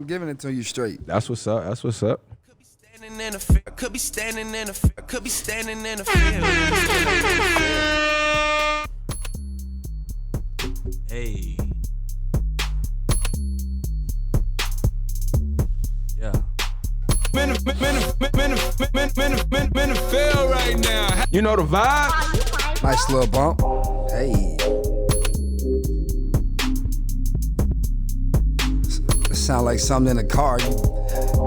Giving it to you straight. That's what's up. That's what's up. Could be standing in the field. Could be standing in the field. Could be standing in the field. Hey. Yeah. Men fail right now. You know the vibe? Nice little bump. Hey. Sound like something in a car. You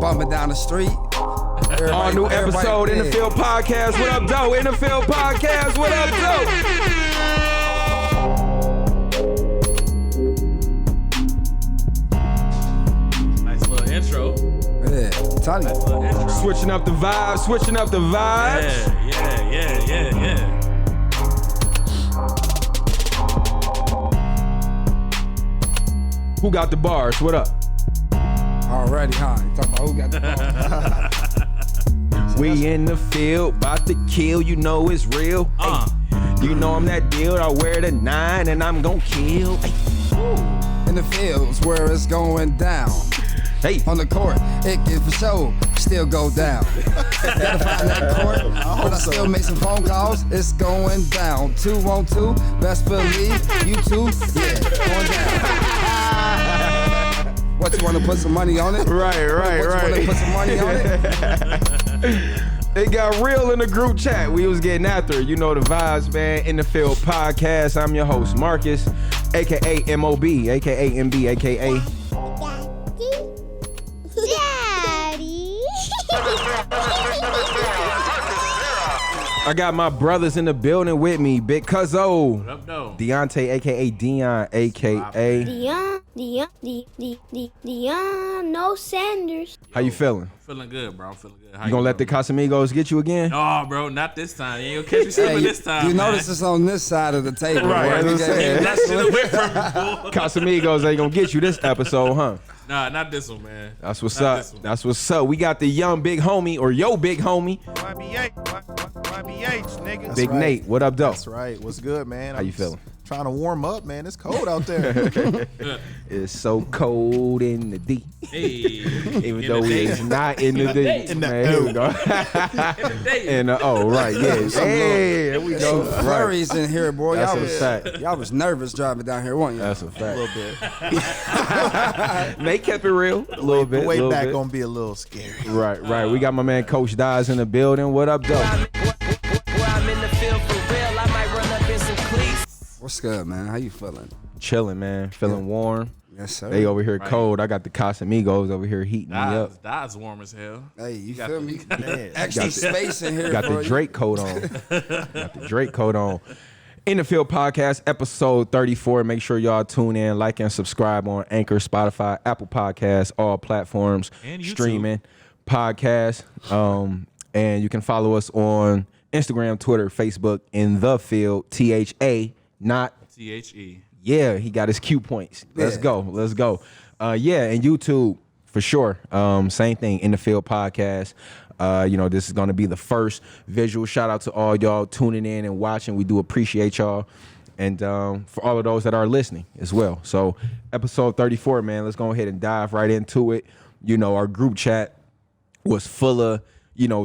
bumping down the street. All new episode in the field podcast. What up, Doe? In the field podcast. What up, Doe? Nice little intro. Yeah, Tony. Nice little intro. Switching up the vibes. Switching up the vibes. Yeah. Who got the bars? What up? Already, huh? You talking about who got the ball? We in the field, about to kill. You know it's real. Hey, you know I'm that deal. I wear the 9 and I'm gon' kill. Hey. In the fields where it's going down. Hey. On the court, it can for sure still go down. Gotta find that court, but I still make some phone calls. It's going down. 2 on 2, best believe you two, yeah, going down. What, you wanna put some money on it? Right. You wanna put some money on it? It got real in the group chat. We was getting after it. You know the vibes, man. In the Field podcast. I'm your host, Marcus, aka MOB, aka MB, aka Daddy. I got my brothers in the building with me. Big Cuzzo. What up, though? Deontay, aka Dion, aka Dion, no Sanders. How you feeling? Feeling good, bro. I'm feeling good. How You gonna let the doing? Casamigos get you again? No, bro, not this time. You ain't gonna catch me slipping this time. You man. notice it's on this side of the table. Right, boy. that's what I'm saying. That shit away from me, fool. Casamigos ain't gonna get you this episode, huh? Nah, not this one, man. That's what's Not up. this one. That's what's up. We got the young big homie, or yo big homie, YBH, nigga. Big Nate. What up, though? That's right. What's good, man? How you feeling? Trying to warm up, man. It's cold out there. It's so cold in the D. Hey. Even In though the we day. is not in the D. In the Man, here we go. In the O, right, yeah. Hey, there we go. Some Right. flurries in here, boy. That's Y'all a was, fact. y'all was nervous driving down here, weren't you? That's a a fact. little bit. Nate kept it real. A little bit. The way little back bit. gonna be a little scary. Right. We got my man Coach Dodds in the building. What up, though? Where I'm in the field for real, I might run up in some cleats. What's good, man? How you feeling? Chilling, man. Feeling warm. Yes, sir. They over here cold. I got the Casamigos over here heating me up. That's warm as hell. Hey, you got feel the- me? Man. Extra Got the- space in here. Got for the you. Drake coat on. Got the Drake coat on. In the Field podcast, episode 34. Make sure y'all tune in, like, and subscribe on Anchor, Spotify, Apple Podcasts, all platforms, And YouTube. streaming, podcasts. And you can follow us on Instagram, Twitter, Facebook, In the Field, THA, not THE. yeah, he got his cue points. Let's Yeah. go. Yeah, and YouTube for sure. Same thing, In the Field podcast. This is gonna be the first visual. Shout out to all y'all tuning in and watching. We do appreciate y'all, and for all of those that are listening as well. So, episode 34, man. Let's go ahead and dive right into it. You know, our group chat was full of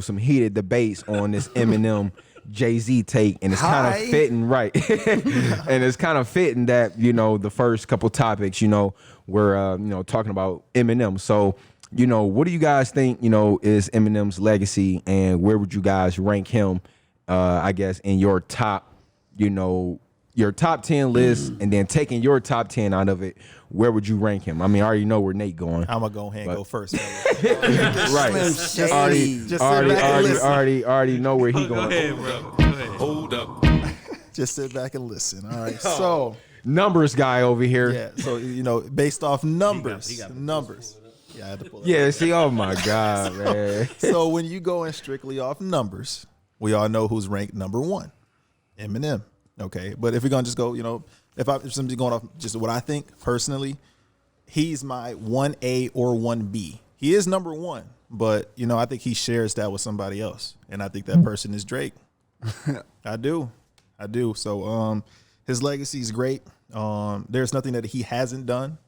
some heated debates on this Eminem Jay-Z take, and it's kind of Hi. fitting, right? And it's kind of fitting that the first couple topics, we're talking about Eminem. So you know, what do you guys think, you know, is Eminem's legacy, and where would you guys rank him, I guess, in your top, you know, your top 10 list, and then taking your top 10 out of it, where would you rank him? I mean, I already know where Nate going. I'm gonna go ahead and go first. Right. Slim Shady. Just sit back and listen. Already know where he Go going. ahead, bro. Go ahead. Hold up. Just sit back and listen. All right. So Numbers guy over here. yeah. So you know, based off numbers, numbers. Yeah, I had to pull that. Yeah, see, oh my God, man. So when you go in strictly off numbers, we all know who's ranked number one, Eminem. Okay, but if we're gonna just go, you know, if somebody's going off just what I think personally, he's my 1A or 1B. He is number one, but you know, I think he shares that with somebody else, and I think that person is Drake. I do. So his legacy is great. There's nothing that he hasn't done.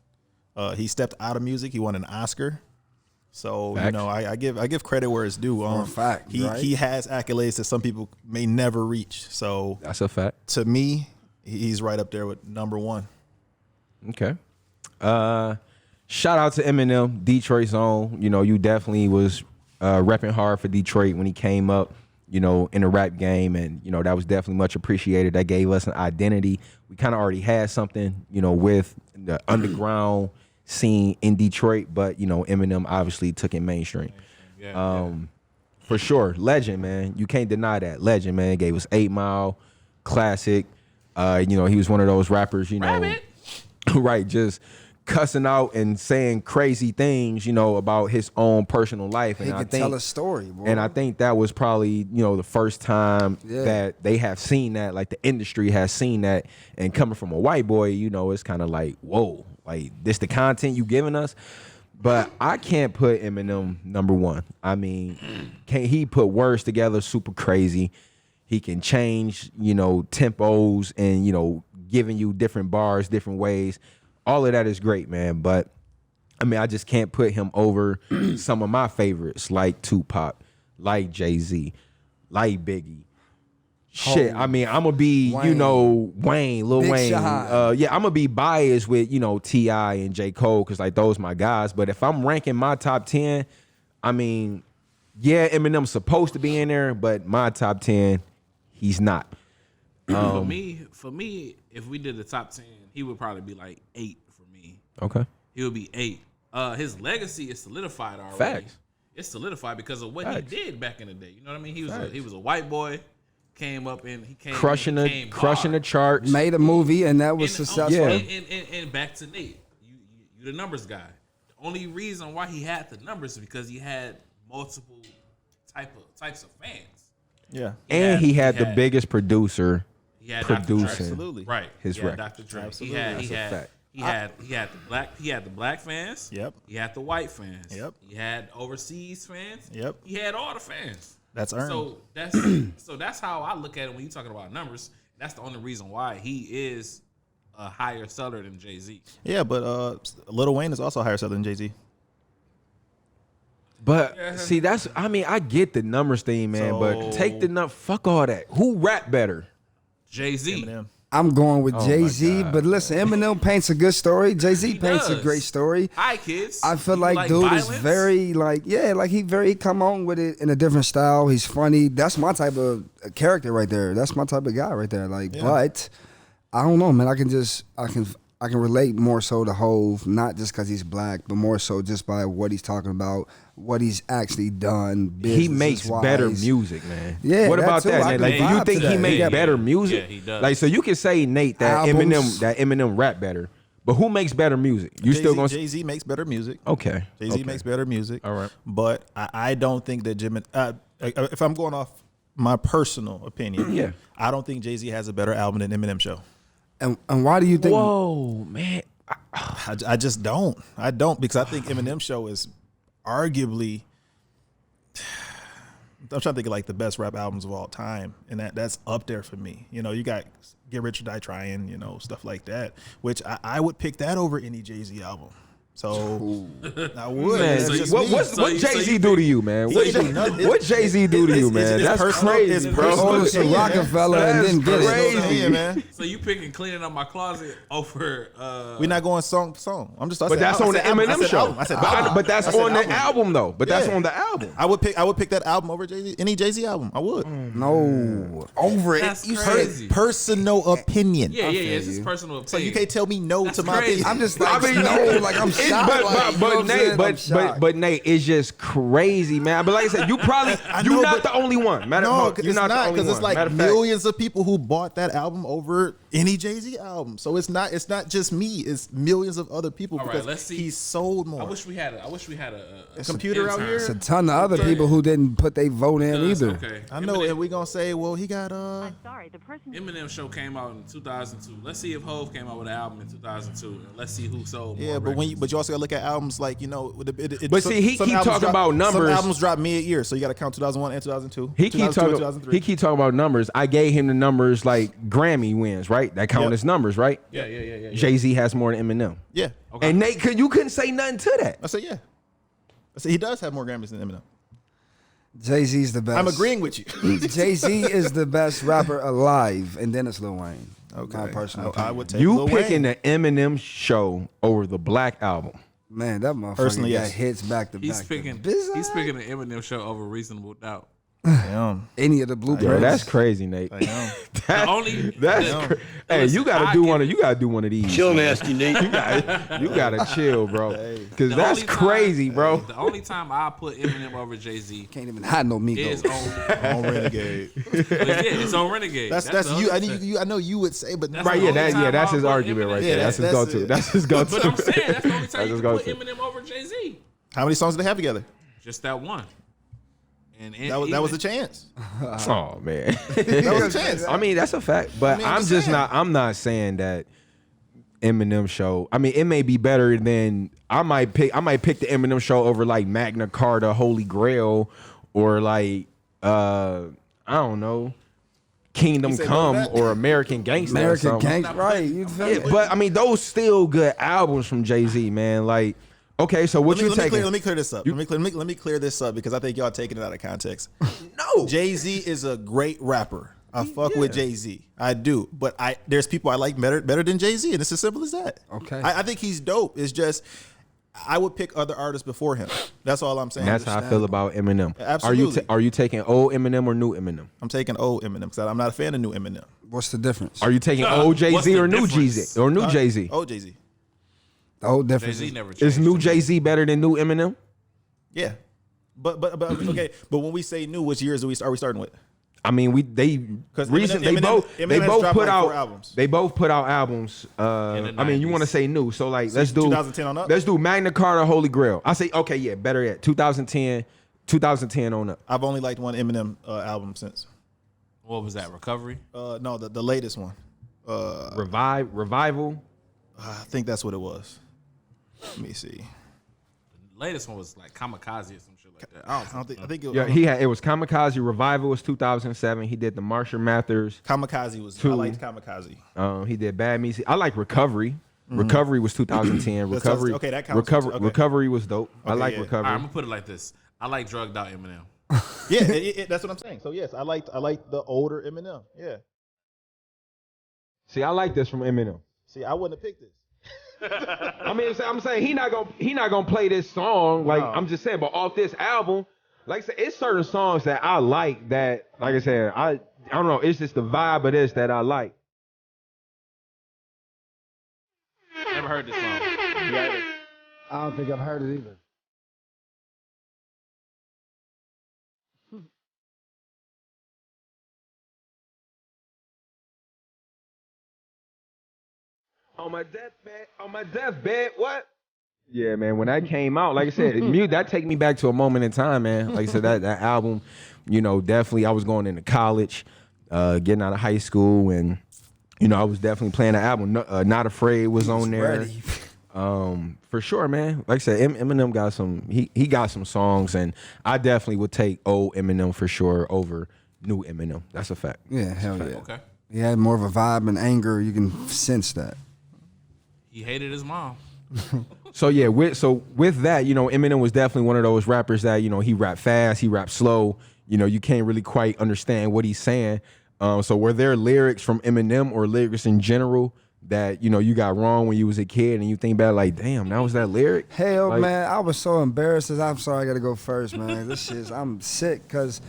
He stepped out of music. He won an Oscar. So Facts. you know, I give credit where it's due. For a fact, right? He has accolades that some people may never reach. So That's a fact. to me, he's right up there with number one. Okay. Shout out to Eminem, Detroit's own. You know, you definitely was repping hard for Detroit when he came up, you know, in the rap game, and you know that was definitely much appreciated. That gave us an identity. We kind of already had something, you know, with the underground scene in Detroit, but you know, Eminem obviously took it mainstream. For sure, legend, man. You can't deny that. Legend, man. Gave us 8 Mile, classic. You know, he was one of those rappers, you know, right, just cussing out and saying crazy things, you know, about his own personal life. He And could tell a story, boy. And I think that was probably, you know, the first time that they have seen that, like the industry has seen that. And coming from a white boy, you know, it's kind of like, whoa, like this the content you giving us. But I can't put Eminem number one. I mean, he put words together super crazy. He can change, you know, tempos and, you know, giving you different bars, different ways. All of that is great, man. But I mean, I just can't put him over some of my favorites like Tupac, like Jay-Z, like Biggie. Shit, I mean, I'm gonna be, Wayne. you know, Wayne, Lil Big Wayne. Sean. Yeah, I'm gonna be biased with, you know, T.I. and J. Cole because like those my guys. But if I'm ranking my top 10, I mean, yeah, Eminem's supposed to be in there, but my top 10, he's not. For me, if we did the top 10, he would probably be like 8 for me. Okay. He would be 8. His legacy is solidified already. Facts. It's solidified because of what Facts. he did back in the day. You know what I mean? He was a white boy, came up and he came Crushing came the hard. charts. Made a movie, and that was And, successful. Yeah. and back to Nate, you the numbers guy. The only reason why he had the numbers is because he had multiple types of fans. Yeah. And he had the biggest producer He had Dr. Dre. producing Absolutely. Right. his he had record. Dr. Dre. Absolutely. That's a fact. He had the black fans. Yep. He had the white fans. Yep. He had overseas fans. Yep. He had all the fans. That's earned. So that's how I look at it when you're talking about numbers. That's the only reason why he is a higher seller than Jay-Z. Yeah, but Lil Wayne is also a higher seller than Jay-Z. But see, that's, I mean, I get the numbers thing, man, but So- take the fuck all that. Who rap better? Jay-Z. Eminem. I'm going with Oh, my Jay-Z, God. but listen, Eminem paints a good story. Jay-Z He paints a does. great story. Hi, kids. I feel You like dude violence? is very he come on with it in a different style. He's funny. That's my type of character right there. That's my type of guy right there. Like, but I don't know, man. I can relate more so to Hove, not just because he's black, but more so just by what he's talking about, what he's actually done. He makes business-wise. better music, man. Yeah, What that about too. that, I Nate? can Like, do you vibe think to he that. make Yeah. better music? Yeah, he does. Like, so you can say, Nate, that Albums. Eminem rap better, but who makes better music? You still gonna Jay-Z makes better music. okay? Jay-Z okay. makes better music. All right. But I don't think that Jim. If I'm going off my personal opinion, Yeah. I don't think Jay-Z has a better album than Eminem Show. And why do you think? Whoa, man. I just don't. I don't because I think Eminem Show is arguably. I'm trying to think of like the best rap albums of all time, and that's up there for me. You know, you got Get Rich or Die Trying, you know, stuff like that, which I would pick that over any Jay-Z album. So I would. Man, It's just what me. what Jay-Z do to you, man? He What do nothing. what Jay-Z do to you, man? It's That's personal- crazy, it's bro. personal Oh, it's a opinion, man. Rockefeller and didn't get Crazy. it. Yeah, man. So you picking cleaning up my closet over? We're not going song. I'm just. But that's on the Eminem show. I said But album. but that's I said on the album though. But that's Yeah. on the album. I would pick that album over Jay-Z. Any Jay-Z album, I would. No, over it. That's You crazy. Personal opinion. Yeah. It's his personal opinion. So you can't tell me no to my crazy. opinion. I'm just like, no, like I'm It's- shocked. but, like, but, you know what I'm saying? Nate, I'm shocked. but Nate, it's just crazy, man. But like I said, you probably you're know, not but- the only one. No, you're it's not the not only because it's one. like Matter of fact, millions of people who bought that album over any Jay-Z album. So it's not just me. It's millions of other people All right, because let's see. he sold more. I wish we had a computer out intern. here? It's a ton of other people who didn't put their vote in either. Okay. I know, and we gonna say, well, he got Sorry, the person. Eminem show came out in 2002. Let's see if Hov came out with an album in 2002. And let's see who sold more. yeah, but records. you also gotta look at albums like But see, he some keep albums talking about numbers. Some albums drop mid-year, so you gotta count 2001 and 2002. He keep 2002 and talking. 2003. He keep talking about numbers. I gave him the numbers like Grammy wins, right? That count Yep. as numbers, right? Yeah. Jay-Z has more than Eminem. Yeah, And Nate, you couldn't say nothing to that. I said yeah. I said he does have more Grammys than Eminem. Jay-Z's the best. I'm agreeing with you. Jay-Z is the best rapper alive, and then it's Lil Wayne. Okay, My personal I opinion. would take You Lil picking Wayne. the Eminem show over the Black Album. Man, that motherfucker Personally, got yes. hits back to He's back. picking. Bizarre. He's picking the Eminem show over Reasonable Doubt. Damn. Any of the blueprints. Yo, that's crazy, Nate. Damn. The only That's hey, Listen, you gotta I do give one. it- You gotta do one of these. Chill, nasty Nate. You gotta chill, bro. Because the that's only time- crazy, bro. The only time I put Eminem over Jay-Z Can't even hide no is Migos. on. On Renegade. It's on Renegade. That's the you. other- I know you would say, but That's Right, the yeah, only time that's I his put argument Eminem- right Yeah, there. That's his that's go-to. it. That's his go-to. But I'm saying that's the only That's time you his can put go-to. Eminem over Jay-Z. how many songs do they have together? Just that one. And That was a chance. Oh man, That was a chance. I mean that's a fact, but mean, I'm just just saying. not. I'm not saying that Eminem show. I mean, it may be better than I might pick the Eminem show over like Magna Carta, Holy Grail, or like I don't know, Kingdom said no Come to that? or American Gangster. or American something. Gangster, right? You feel Yeah, but I mean, those still good albums from Jay-Z, man. Like, okay, so what you taking? Let me clear this up. Let me clear this up because I think y'all taking it out of context. No, Jay-Z is a great rapper. I fuck with Jay-Z. I do. But there's people I like better than Jay-Z, and it's as simple as that. Okay. I think he's dope. It's just I would pick other artists before him. That's all I'm saying. and that's how I feel about Eminem. Absolutely. Are you taking old Eminem or new Eminem? I'm taking old Eminem because I'm not a fan of new Eminem. What's the difference? Are you taking old Jay what's Z the or new difference? Jay Z or new Jay Z? Old Jay-Z. The whole difference. Jay-Z is- never changed. Is new to me. Jay Z better than new Eminem? Yeah. But okay. But when we say new, which years are we starting with? I mean, they Eminem has both dropped put like out 4 albums. They both put out albums. In the I mean, you 90s. want to say new, so like let's do 2010 on up? Let's do Magna Carta, Holy Grail. I say okay, yeah, better yet. 2010 on up. I've only liked one Eminem album since. What was that? Recovery. No, the latest one. Revival. I think that's what it was. Let me see. The latest one was like Kamikaze or some shit like that. I don't I think it, Yeah, it was Kamikaze. Revival was 2007. He did the Marshall Mathers. Kamikaze was. Two. I liked Kamikaze. He did Bad Music. I like Recovery. Recovery was 2010. That's- Recovery. okay, that counts. Okay. Recovery was dope. I Okay, like yeah. All Recovery. right, I'm gonna put it like this. I like drugged out Eminem. Yeah, that's what I'm saying. So yes, I liked the older Eminem. Yeah. See, I like this from Eminem. See, I wouldn't have picked this. I mean, I'm saying he not gonna play this song. Like No. I'm just saying, but off this album, like I said, it's certain songs that I like. That, like I said, I don't know. It's just the vibe of this that I like. Never heard this song. I don't think I've heard it either. On my deathbed, what? Yeah, man. When that came out, like I said, that take me back to a moment in time, man. Like I said, that album, definitely. I was going into college, getting out of high school, and I was definitely playing the album. Not Afraid was on there. Ready. For sure, man. Like I said, Eminem got some. He got some songs, and I definitely would take old Eminem for sure over new Eminem. That's a fact. Yeah, hell yeah. Okay. He had more of a vibe and anger. You can sense that. He hated his mom. So yeah, with that, you know, Eminem was definitely one of those rappers that, you know, he rap fast, he rap slow. You know, you can't really quite understand what he's saying. So were there lyrics from Eminem or lyrics in general that, you know, you got wrong when you was a kid and you think about like, damn, that was that lyric? Hell, Like- man, I was so embarrassed. I'm sorry, I gotta go first, man. I'm sick, cause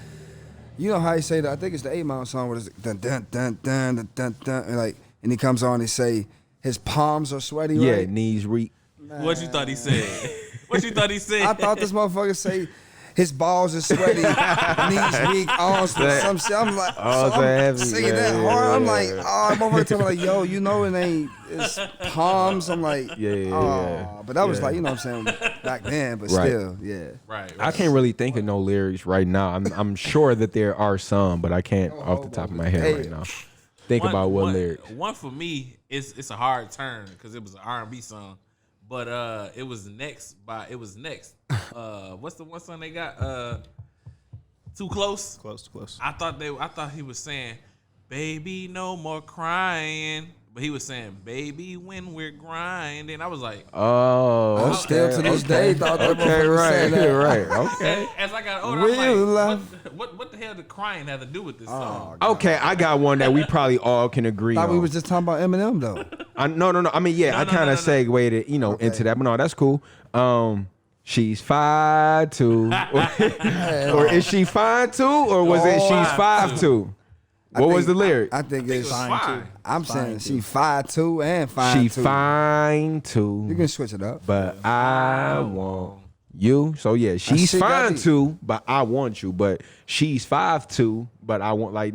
you know how he say that. I think it's the 8 Mile song where it's dun dun dun dun dun dun dun, and he comes on and say his palms are sweaty. Yeah, right? knees weak. What you thought he said? What you thought he said? I thought this motherfucker say his balls are sweaty, knees weak, arms some shit. I'm like, Oh, so I'm heavy, singing yeah, that yeah, hard. I'm yeah, like, yeah. oh, motherfucker tell me like, yo, you know it ain't, it's palms. I'm like, Yeah. oh, but that was Yeah. like, you know what I'm saying, back then, but Right. still, yeah. Right. I can't really think of no lyrics right now. I'm sure that there are some, but I can't off the top of my head right now. Think about what lyrics. One for me, it's a hard turn because it was an R&B song, but it was next. What's the one song they got? Too Close. Close. I thought he was saying, "Baby, no more crying," but he was saying, "Baby, when we're grinding." I was like, Oh, I still to this day thought that okay, motherfucker right, said that. right, okay. as I got older, Will I'm love- like, what the hell did crying have to do with this song? Okay, I got one that we probably all can agree Thought on. we was just talking about Eminem though. No. I mean, yeah, I kind of segued it, you know, into that, but no, that's cool. She's 5'2", or is she 5'2", or was it she's 5'2"? What was the lyric? I think it's Fine. I'm saying she 5'2" and 5'2". She fine too, You can switch it up. but I want you. So yeah, she's shit got fine deep. too, but I want you. But she's 5'2", but I want like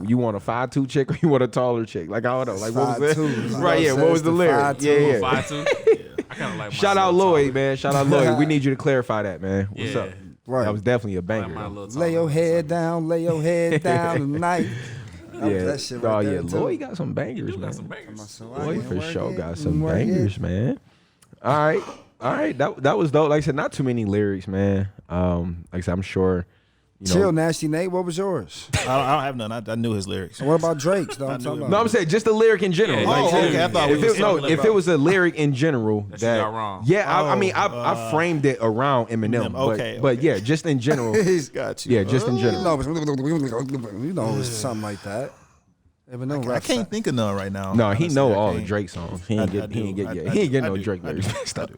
you want a 5'2" chick or you want a taller chick? Like I don't know. Like what was 5'2", it? like Right? I Yeah. said, What was it's the the lyric? 5'2". Yeah. 5'2"? I kind of like. Shout out Lloyd, man. Shout out Lloyd. We need you to clarify that, man. What's Yeah. up? Right. That was definitely a Like banger. my though. little Lay your taller. head down, lay your head down tonight. That was Yeah. that shit Oh right yeah. there, too. Lloyd got some bangers, You man. got some bangers. So I Lloyd can for work sure it, got some work it. bangers, man. All right. That was dope. Like I said, not too many lyrics, man. Like I said, I'm sure. You know, Chill, Nasty Nate. What was yours? I don't have none. I knew his lyrics. What about Drake's? Though I'm talking about. No, I'm saying just the lyric in general. Yeah, Like, oh, okay. I thought we was talking if about- it was a lyric in general That that you got wrong. Yeah, I mean, I framed it around Eminem. Okay, but okay. yeah, just in general. He's Got you. Yeah, just in general. you know, it's something like that. Eminem I raps can't that. think of none right now. No, he Honestly, know I all the can't. Drake songs. He I ain't get no Drake lyrics mixed up.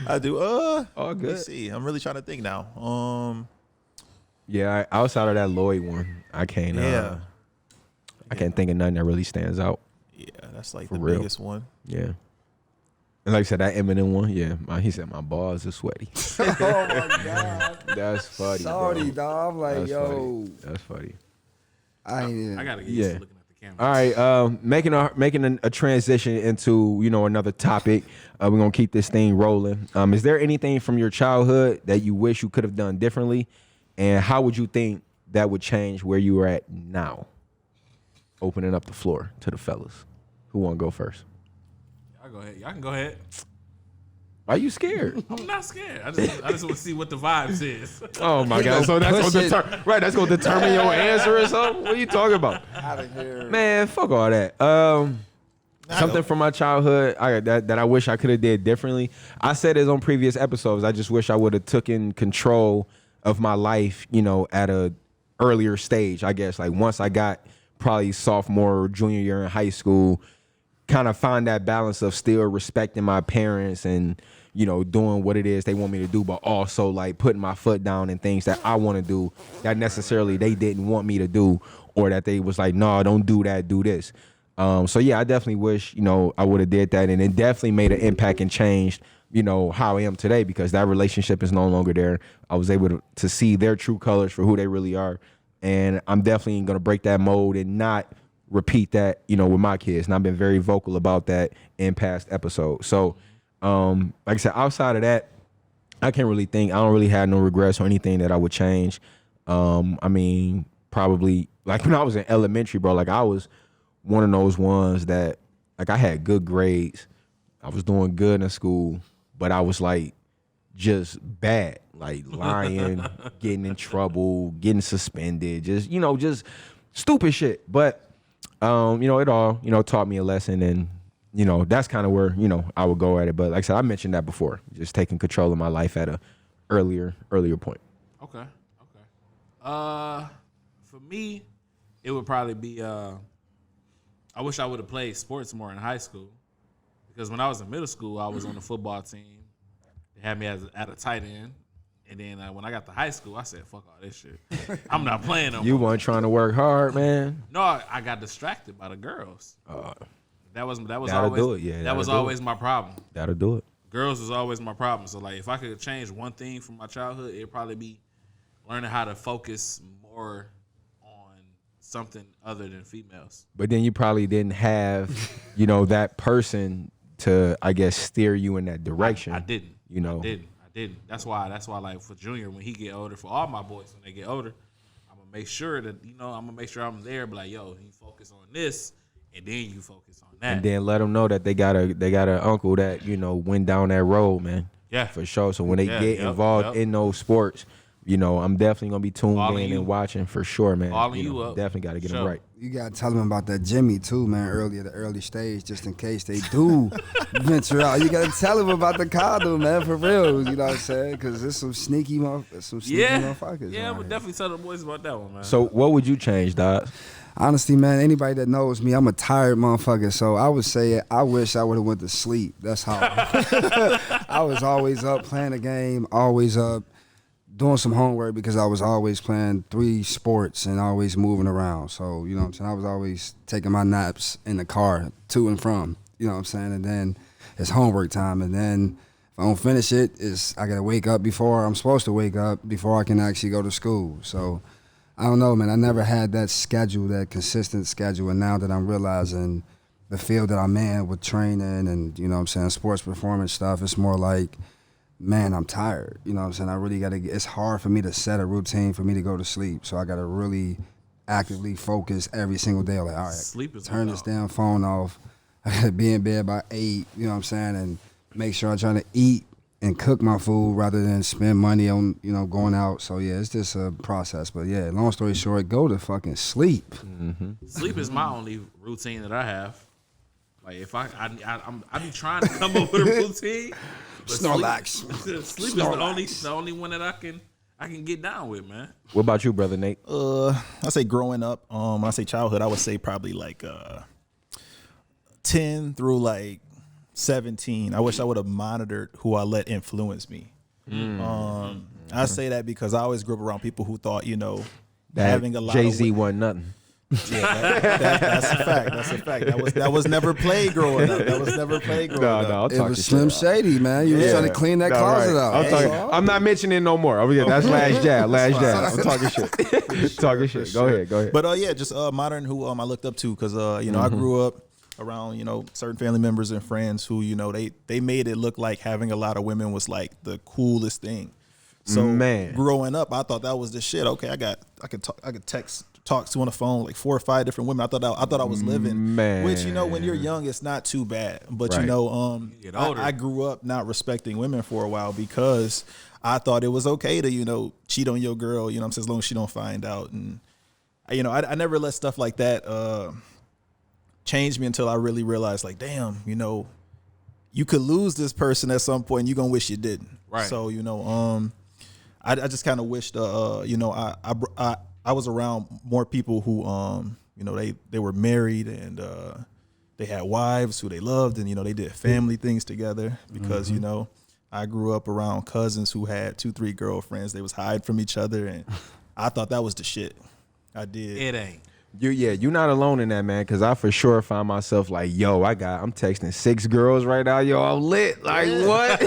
I do. All Let me good. see. I'm really trying to think now. Yeah, outside of that Lloyd one, I can't. Yeah. I can't think of nothing that really stands out. Yeah, that's like For the real. biggest one. Yeah. And like I said, that Eminem one, yeah, he said my balls are sweaty. Oh my God. That's funny. Sorry, bro. dog. I'm like, That's yo, funny. That's funny. I ain't even. I gotta get Yeah. used to looking at the camera. All right, making a transition into another topic. We're gonna keep this thing rolling. Is there anything from your childhood that you wish you could have done differently, and how would you think that would change where you are at now? Opening up the floor to the fellas. Who want to go first? Y'all go ahead. Y'all can go ahead. Why you scared? I'm not scared. I just want to see what the vibes is. Oh my God! So that's push gonna that's gonna determine your answer or something. What are you talking about? Out of here. Man, fuck all that. Something from my childhood that I wish I could have did differently. I said it on previous episodes. I just wish I would have taken control of my life, at a earlier stage. I guess like once I got probably sophomore or junior year in high school, kind of find that balance of still respecting my parents and doing what it is they want me to do, but also like putting my foot down in things that I want to do that necessarily they didn't want me to do, or that they was like, no, don't do that, do this. So yeah, I definitely wish I would have did that, and it definitely made an impact and changed how I am today, because that relationship is no longer there. I was able to see their true colors for who they really are, and I'm definitely gonna break that mold and not repeat that with my kids. And I've been very vocal about that in past episodes. So like I said, outside of that, I can't really think. I don't really have no regrets or anything that I would change. I mean, probably like when I was in elementary, bro, like I was one of those ones that like I had good grades. I was doing good in school, but I was like just bad, like lying, getting in trouble, getting suspended, just stupid shit. But it all taught me a lesson, and that's kind of where, I would go at it. But like I said, I mentioned that before, just taking control of my life at a earlier point. Okay. For me, it would probably be, I wish I would have played sports more in high school, because when I was in middle school, I was on the football team. They had me at a tight end. And then when I got to high school, I said, fuck all this shit. I'm not playing no more. You weren't trying to work hard, man? No, I got distracted by the girls. That was that'll do it. Yeah, that was always my problem. That'll do it. Girls was always my problem. So like, if I could change one thing from my childhood, it'd probably be learning how to focus more on something other than females. But then you probably didn't have, that person to, I guess, steer you in that direction. I didn't. I didn't. That's why like for Junior, when he get older, for all my boys when they get older, I'm gonna make sure that I'm there. But like, yo, you focus on this, and then you focus on that, and then let them know that they got an uncle that went down that road, man. Yeah, for sure. So when they get involved in those sports, I'm definitely gonna be tuned in and watching for sure, man. Definitely got to get them right. You gotta tell them about that Jimmy too, man. The early stage, just in case they do venture out. You gotta tell them about the condom, man, for real. You know what I'm saying? Because there's some sneaky motherfuckers. Yeah, I would definitely tell the boys about that one, man. So what would you change, Dot? Honestly, man, anybody that knows me, I'm a tired motherfucker. So I would say I wish I would have went to sleep. That's how. I was always up playing a game, always up doing some homework, because I was always playing 3 sports and always moving around. So, you know what I'm saying? I was always taking my naps in the car to and from, you know what I'm saying? And then it's homework time. And then if I don't finish it, I got to wake up before I'm supposed to wake up before I can actually go to school. So I don't know, man. I never had that schedule, that consistent schedule. And now that I'm realizing the field that I'm in with training and, you know what I'm saying, sports performance stuff, it's more like, man, I'm tired. You know what I'm saying? I really got to it's hard for me to set a routine for me to go to sleep. So I got to really actively focus every single day. Like, all right, sleep is turn this damn phone off. I got to be in bed by 8, you know what I'm saying? And make sure I'm trying to eat and cook my food rather than spend money on, going out. So, yeah, it's just a process. But, yeah, long story short, go to fucking sleep. Mm-hmm. Sleep is my only routine that I have. Like, if I be trying to come up with a routine. Snorlax. Sleep is the only one that I can get down with, man. What about you, brother Nate? I say growing up. When I say childhood, I would say probably like 10 through like 17. I wish I would have monitored who I let influence me. I say that because I always grew up around people who thought, that having a lot Jay-Z of wasn't nothing. Yeah, that's a fact. That's a fact. That was never played growing up. No, it was Slim Shady, man. You was trying to clean that closet out. I'm not mentioning no more. That's last jab. I'm talking shit. Go ahead. But just modern who I looked up to, because I grew up around certain family members and friends who they made it look like having a lot of women was like the coolest thing. So growing up, I thought that was the shit. Okay, I could talk to on the phone like 4 or 5 different women. I thought I was living. Which when you're young, it's not too bad. But I grew up not respecting women for a while because I thought it was okay to cheat on your girl. As long as she don't find out. And I never let stuff like that change me until I really realized like, damn, you could lose this person at some point. And you're gonna wish you didn't. Right. So I just kind of wished I was around more people who, they were married and they had wives who they loved and, they did family things together because, I grew up around cousins who had 2-3 girlfriends. They was hiding from each other and I thought that was the shit. I did. It ain't. You're not alone in that, man, because I for sure find myself like, yo, I'm texting 6 girls right now, yo, I'm lit. Like, what?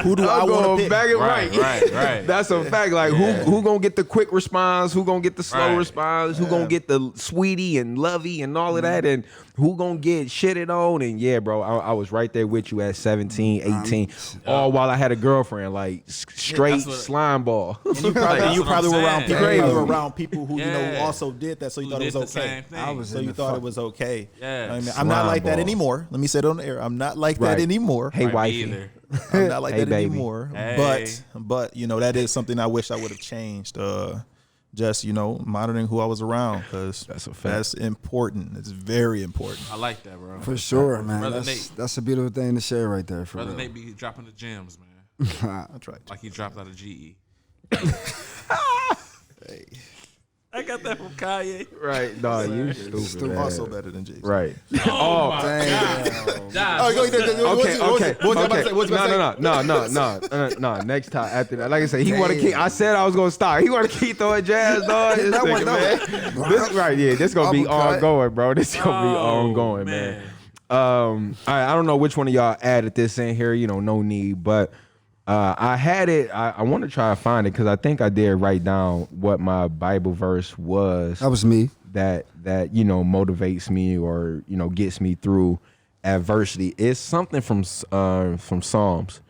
Who do I want to pick? Back and right. That's a fact. Like, who gonna get the quick response? Who gonna get the slow response? Who gonna get the sweetie and lovey and all of that? And who gonna get shitted on? And yeah, bro, I was right there with you at 17, 18, all while I had a girlfriend, like straight slime ball. You probably were around people who also did that, so you thought it was okay. So you thought it was okay. Yeah. I'm not like that anymore. Let me say it on the air. I'm not like that anymore. Hey, wifey. I'm not like that baby. anymore. Hey. But that is something I wish I would have changed. just, monitoring who I was around, because That's a fact. that's important. It's very important. I like that, bro. For sure, man. Brother That's, Nate. that's a beautiful thing to share right there. For Brother real. Nate be dropping the gems, man. That's right. Like he dropped out of GE. I got that from Kanye. Right. No, you stupid. Man. Also better than Jay. Right. Oh, my Damn. God. Okay. No. Next time after that, like I said, he want to keep. I said I was gonna start. He want to keep throwing jazz, dog. This nigga, man. This right, yeah. This gonna be ongoing, bro. This gonna be ongoing, man. All right, I don't know which one of y'all added this in here. No need, but I had it. I want to try to find it because I think I did write down what my Bible verse was. That was me. That motivates me or gets me through adversity. It's something from Psalms.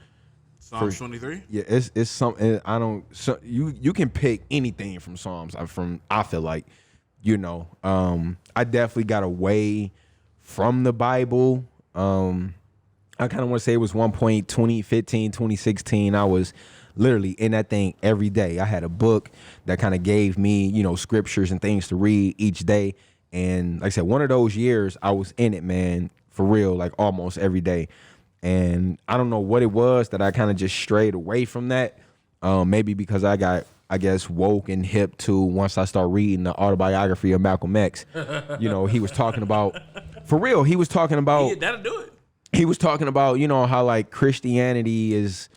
Psalms 23? Yeah, it's something. I don't. So you can pick anything from Psalms. I feel like, I definitely got away from the Bible. I kind of want to say it was 2015, 2016. I was literally in that thing every day. I had a book that kind of gave me, scriptures and things to read each day. And like I said, one of those years I was in it, man, for real, like almost every day. And I don't know what it was that I kind of just strayed away from that. Maybe because I got, I guess, woke and hip to once I start reading the autobiography of Malcolm X. He was talking about, for real, he was talking about. Yeah, that'll do it. He was talking about, how like Christianity is,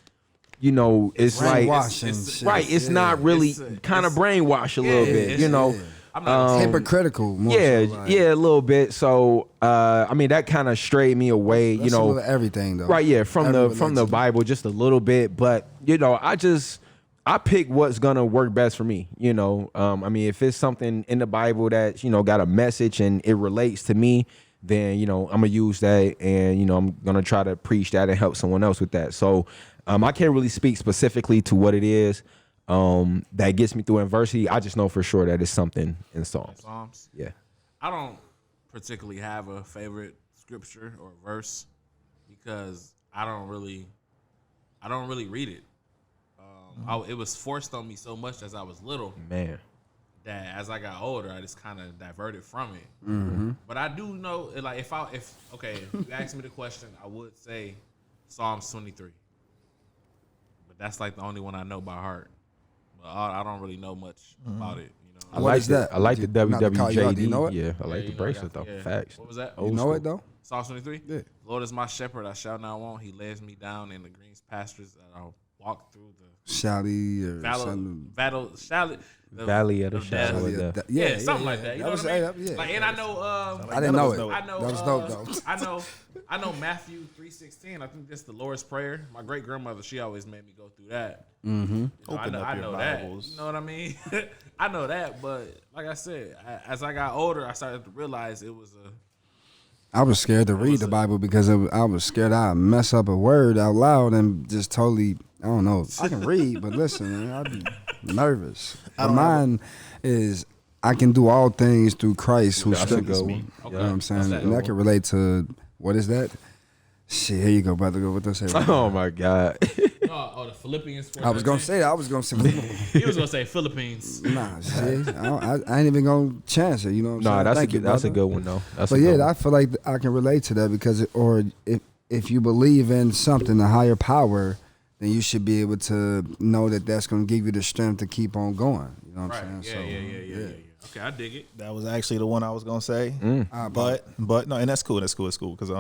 it's like, right. It's not really kind of brainwashed a little bit, I'm not Hypocritical. More Yeah, so, like, yeah, a little bit. So, that kind of strayed me away, that's a little everything though. Right, yeah, from Every the religion. Bible just a little bit, but I pick what's gonna work best for me. If it's something in the Bible that got a message and it relates to me, then I'm gonna use that, and I'm gonna try to preach that and help someone else with that. So I can't really speak specifically to what it is that gets me through adversity. I just know for sure that it's something in Psalms. Yeah. I don't particularly have a favorite scripture or verse because I don't really read it. It was forced on me so much as I was little, Man. that as I got older, I just kind of diverted from it. Mm-hmm. But I do know, like, if you ask me the question, I would say Psalms 23. But that's like the only one I know by heart. But I don't really know much about it. I What like is that? I like the Not to call you out, do you WWJD. know it? Yeah, I like the you know, bracelet yeah, though. yeah. Facts. What was that? Old You know school. it though? Psalms 23? Yeah. Lord is my shepherd, I shall not want. He lays me down in the green pastures, that I'll walk through the Shally or something. Valley of the shadow of death. Yeah, something like that. You know what I mean? Yeah. Like, and I know. I didn't know it. I know. That was dope though. I know Matthew 3:16. I think that's the Lord's prayer. My great grandmother, she always made me go through that. Mm-hmm. Open up I your know that. Bibles. You know what I mean? I know that, but like I said, as I got older, I started to realize it was I was scared to read the Bible because I was scared I'd mess up a word out loud and just totally, I don't know. I can read, but listen, man, I'd be nervous. But mine is I can do all things through Christ who strengthens me. You know what I'm saying? And that can relate to, what is that? Shit, here you go, brother. Go with this. Oh my God. the Philippians. I was gonna say that. I was gonna say. He was gonna say Philippines. Nah, shit. I ain't even gonna chance it. You know what I'm saying? That's a good one though. That's But a good yeah, one. I feel like I can relate to that because, if you believe in something, a higher power, then you should be able to know that that's gonna give you the strength to keep on going. You know what I'm Right. saying? Yeah. Okay, I dig it. That was actually the one I was gonna say. But no, and that's cool. That's cool. It's cool because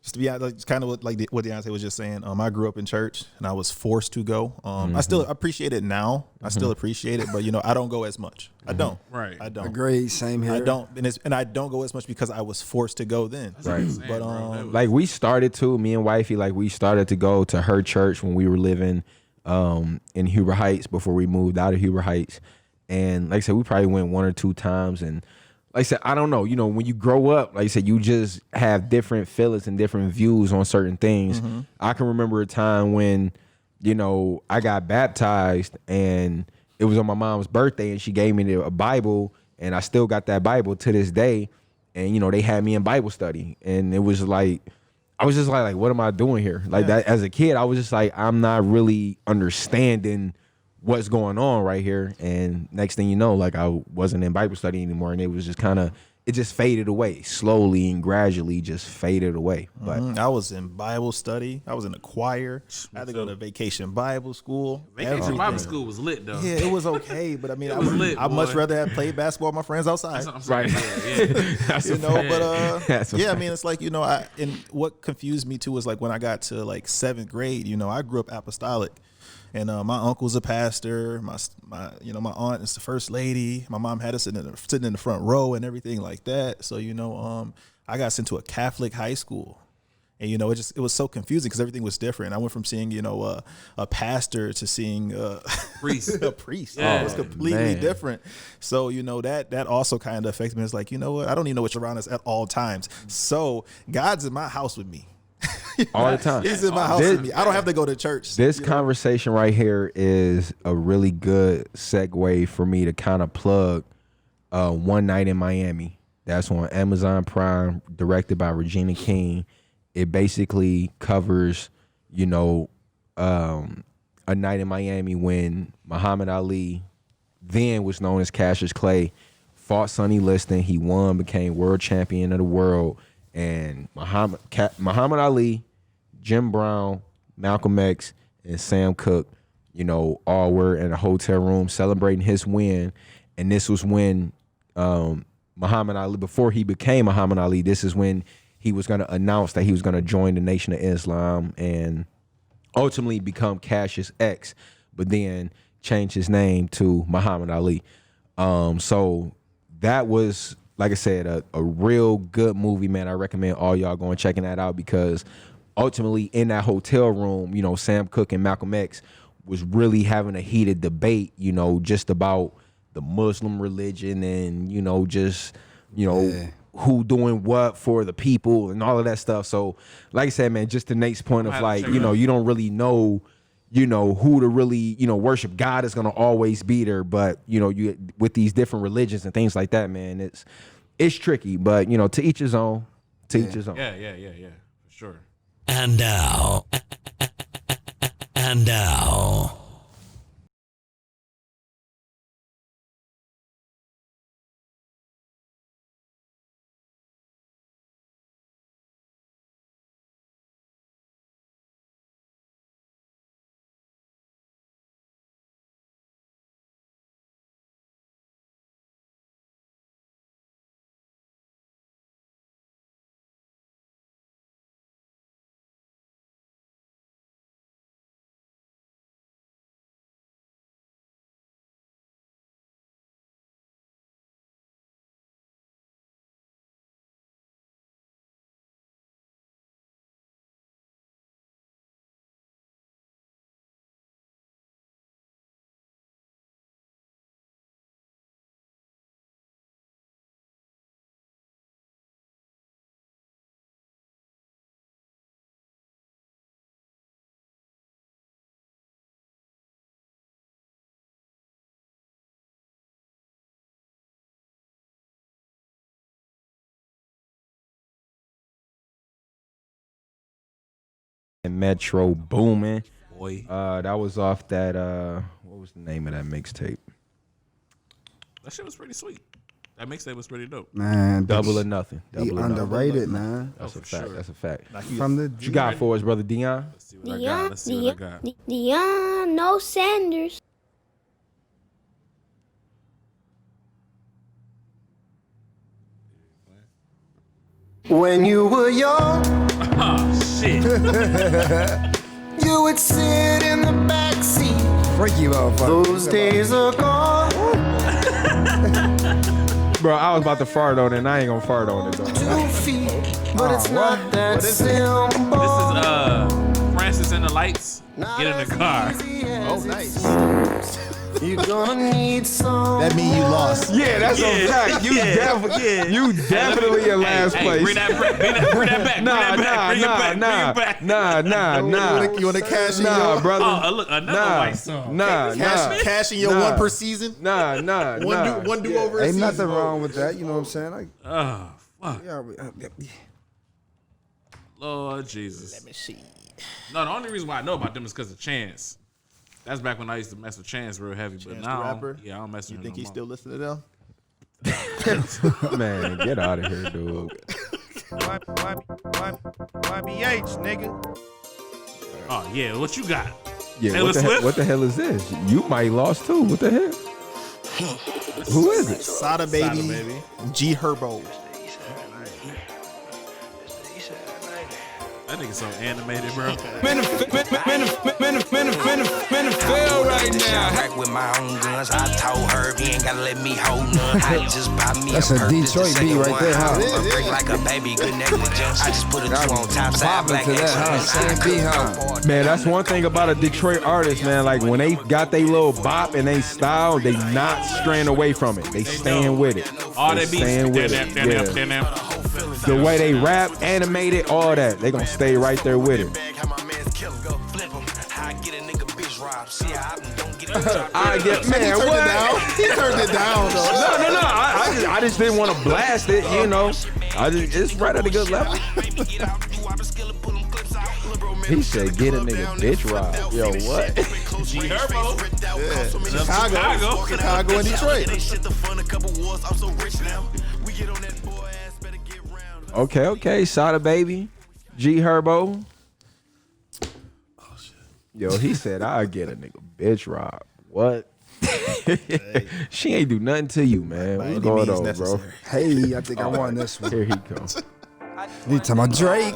just to be honest, like, kind of what Deontay was just saying. I grew up in church and I was forced to go. I still appreciate it now. I still appreciate it, but I don't go as much. I don't. Right. I don't. Agreed. Same here. I don't, and I don't go as much because I was forced to go then. Right. But Like we started to, me and wifey, like we started to go to her church when we were living in Huber Heights before we moved out of Huber Heights. And like I said, we probably went one or two times. And like I said, I don't know, when you grow up, like I said, you just have different feelings and different views on certain things. I can remember a time when, I got baptized and it was on my mom's birthday and she gave me a Bible and I still got that Bible to this day. And, they had me in Bible study and it was like, I was just like, what am I doing here? Like that as a kid, I was just like, I'm not really understanding what's going on right here. And next thing you know, like I wasn't in Bible study anymore, and it was just kind of, it just faded away slowly and gradually, just faded away. But I was in Bible study. I was in a choir. I had to go to vacation Bible school. Vacation Bible school was lit though. Yeah, it was okay, but I mean, I'd much rather have played basketball with my friends outside. right, Yeah. you But That's a yeah, I fact. mean, it's like, and what confused me too was like when I got to like 7th grade, I grew up apostolic, and my uncle's a pastor. My aunt is the first lady. My mom had us sitting in the front row and everything like that. So I got sent to a Catholic high school. And it was so confusing because everything was different. I went from seeing a pastor to seeing Priest. a priest. Yeah. It was completely Man. different. So that also kind of affected me. It's like, what? I don't even know what's around us at all times. So God's in my house with me. all the time. He's in my house with me. I don't have to go to church. This conversation right here is a really good segue for me to kind of plug One Night in Miami. That's on Amazon Prime, directed by Regina King. It basically covers, a night in Miami when Muhammad Ali, then was known as Cassius Clay, fought Sonny Liston. He won, became world champion of the world. And Muhammad Ali, Jim Brown, Malcolm X, and Sam Cooke, all were in a hotel room celebrating his win. And this was when Muhammad Ali, before he became Muhammad Ali, this is when he was going to announce that he was going to join the Nation of Islam and ultimately become Cassius X, but then change his name to Muhammad Ali. So that was, like I said, a real good movie, man. I recommend all y'all going checking that out because ultimately in that hotel room, Sam Cooke and Malcolm X was really having a heated debate, just about the Muslim religion and, who doing what for the people and all of that stuff. So like I said, man, just to Nate's point of like, you don't really know, who to really, worship. God is going to always be there. But, you with these different religions and things like that, man, it's tricky. But, to each his own. To each his own. Yeah, for sure. And now. And Metro booming. Boy. That was off that, what was the name of that mixtape? That shit was pretty sweet. That mixtape was pretty dope. Man, Double or Nothing. he Double or Nothing. underrated, man. That's a for fact. sure. That's a fact. From the What you got for us, brother Dion? Let's see what I got. Let's see what I got. Deion, no Sanders. When you were young, Oh, shit. you would sit in the back seat. freaky motherfucker. Those days are gone. Bro, I was about to fart on it, and I ain't gonna fart on it, though. 2 feet, but it's not that simple. This is Francis and the Lights. Get in the car. Oh, nice. You're gonna need some. That mean you lost. Yeah, that's a fact. You definitely in last place. Bring that back. Nah. You want to cash in Nah, your brother. Oh, look, another white song. cash in your Nah. one per season? Nah. One do over a Ain't season. nothing wrong with that. You know what I'm saying? Like, Oh, fuck. yeah, Lord Jesus. Let me see. No, the only reason why I know about them is because of Chance. That's back when I used to mess with Chance real heavy, but Chance now, the rapper? yeah, I don't mess with You him think no he more. still listen to them? Man, get out of here, dude. YBH, nigga. Oh yeah, what you got? Yeah, Taylor Swift? what the hell is this? You might lost too. What the hell? Who is it? Sada Baby, Sada Baby. G Herbo. That nigga so animated, bro. Man, fail right now. Right with my own guns. I told her he ain't gotta let me hold none. I just buy me That's a purse, this Detroit the beat second right one. there, huh? I break like a baby, good negligence. I just put a two on top side, Popping black to that, huh? excellence. Same beat, huh? Man, that's one thing about a Detroit artist, man. Like when they got their little bop and they style, they not straying away from it. They staying with it. All They that beats, staying with it. Yeah. The way they rap, animated, all that, they gonna stay right there with it. I get, man, what? He turned it down though. No. I just didn't want to blast it, you know. It's right at a good level. He said, "Get a nigga bitch rob." Yo, what? G Herbo. Chicago and Detroit. Okay. Sada Baby, G Herbo. Yo, he said, "I'll get a nigga bitch rob." What? She ain't do nothing to you, man. What's going on, bro? Hey, I think I won this one. Here he comes. You talking about Drake?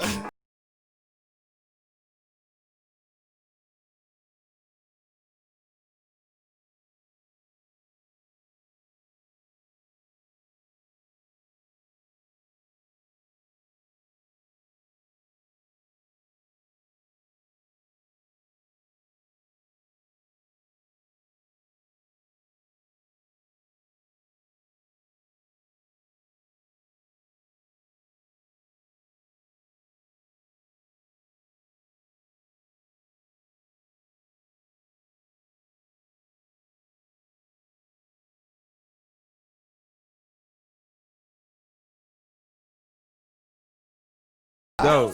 Yo,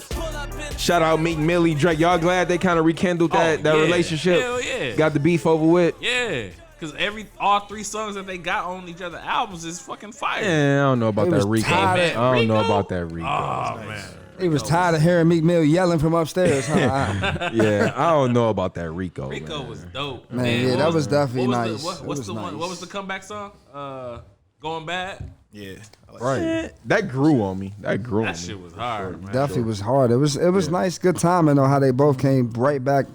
shout out Meek Millie, Drake. Y'all glad they kind of rekindled that yeah. relationship? Hell yeah. Got the beef over with? Yeah, because all 3 songs that they got on each other albums is fucking fire. Yeah, I don't know about They that was Rico. tired I don't know Rico? about that Rico. Oh man, He was tired of hearing Meek Mill yelling from upstairs, huh? Yeah, I don't know about that Rico. Rico man. was dope. Man, And yeah, what that was definitely what was nice. The, what, It what's was the one? nice. What was the comeback song? Going Bad. Yeah. I like Right. That grew on me. That grew That on me. shit was hard, man. Definitely was hard. It was nice, good timing though. How they both came right back.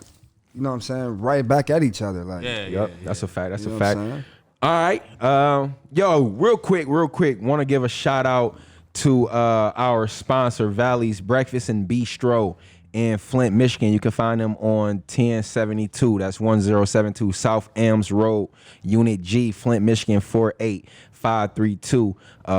You know what I'm saying? Right back at each other. Like, Yeah, Yep, yeah. that's a fact. That's You know a what I'm fact. saying? All right. Yo, real quick. Want to give a shout out to our sponsor, Valley's Breakfast and Bistro in Flint, Michigan. You can find them on 1072. That's 1072 South Ames Road, Unit G, Flint, Michigan, 48532.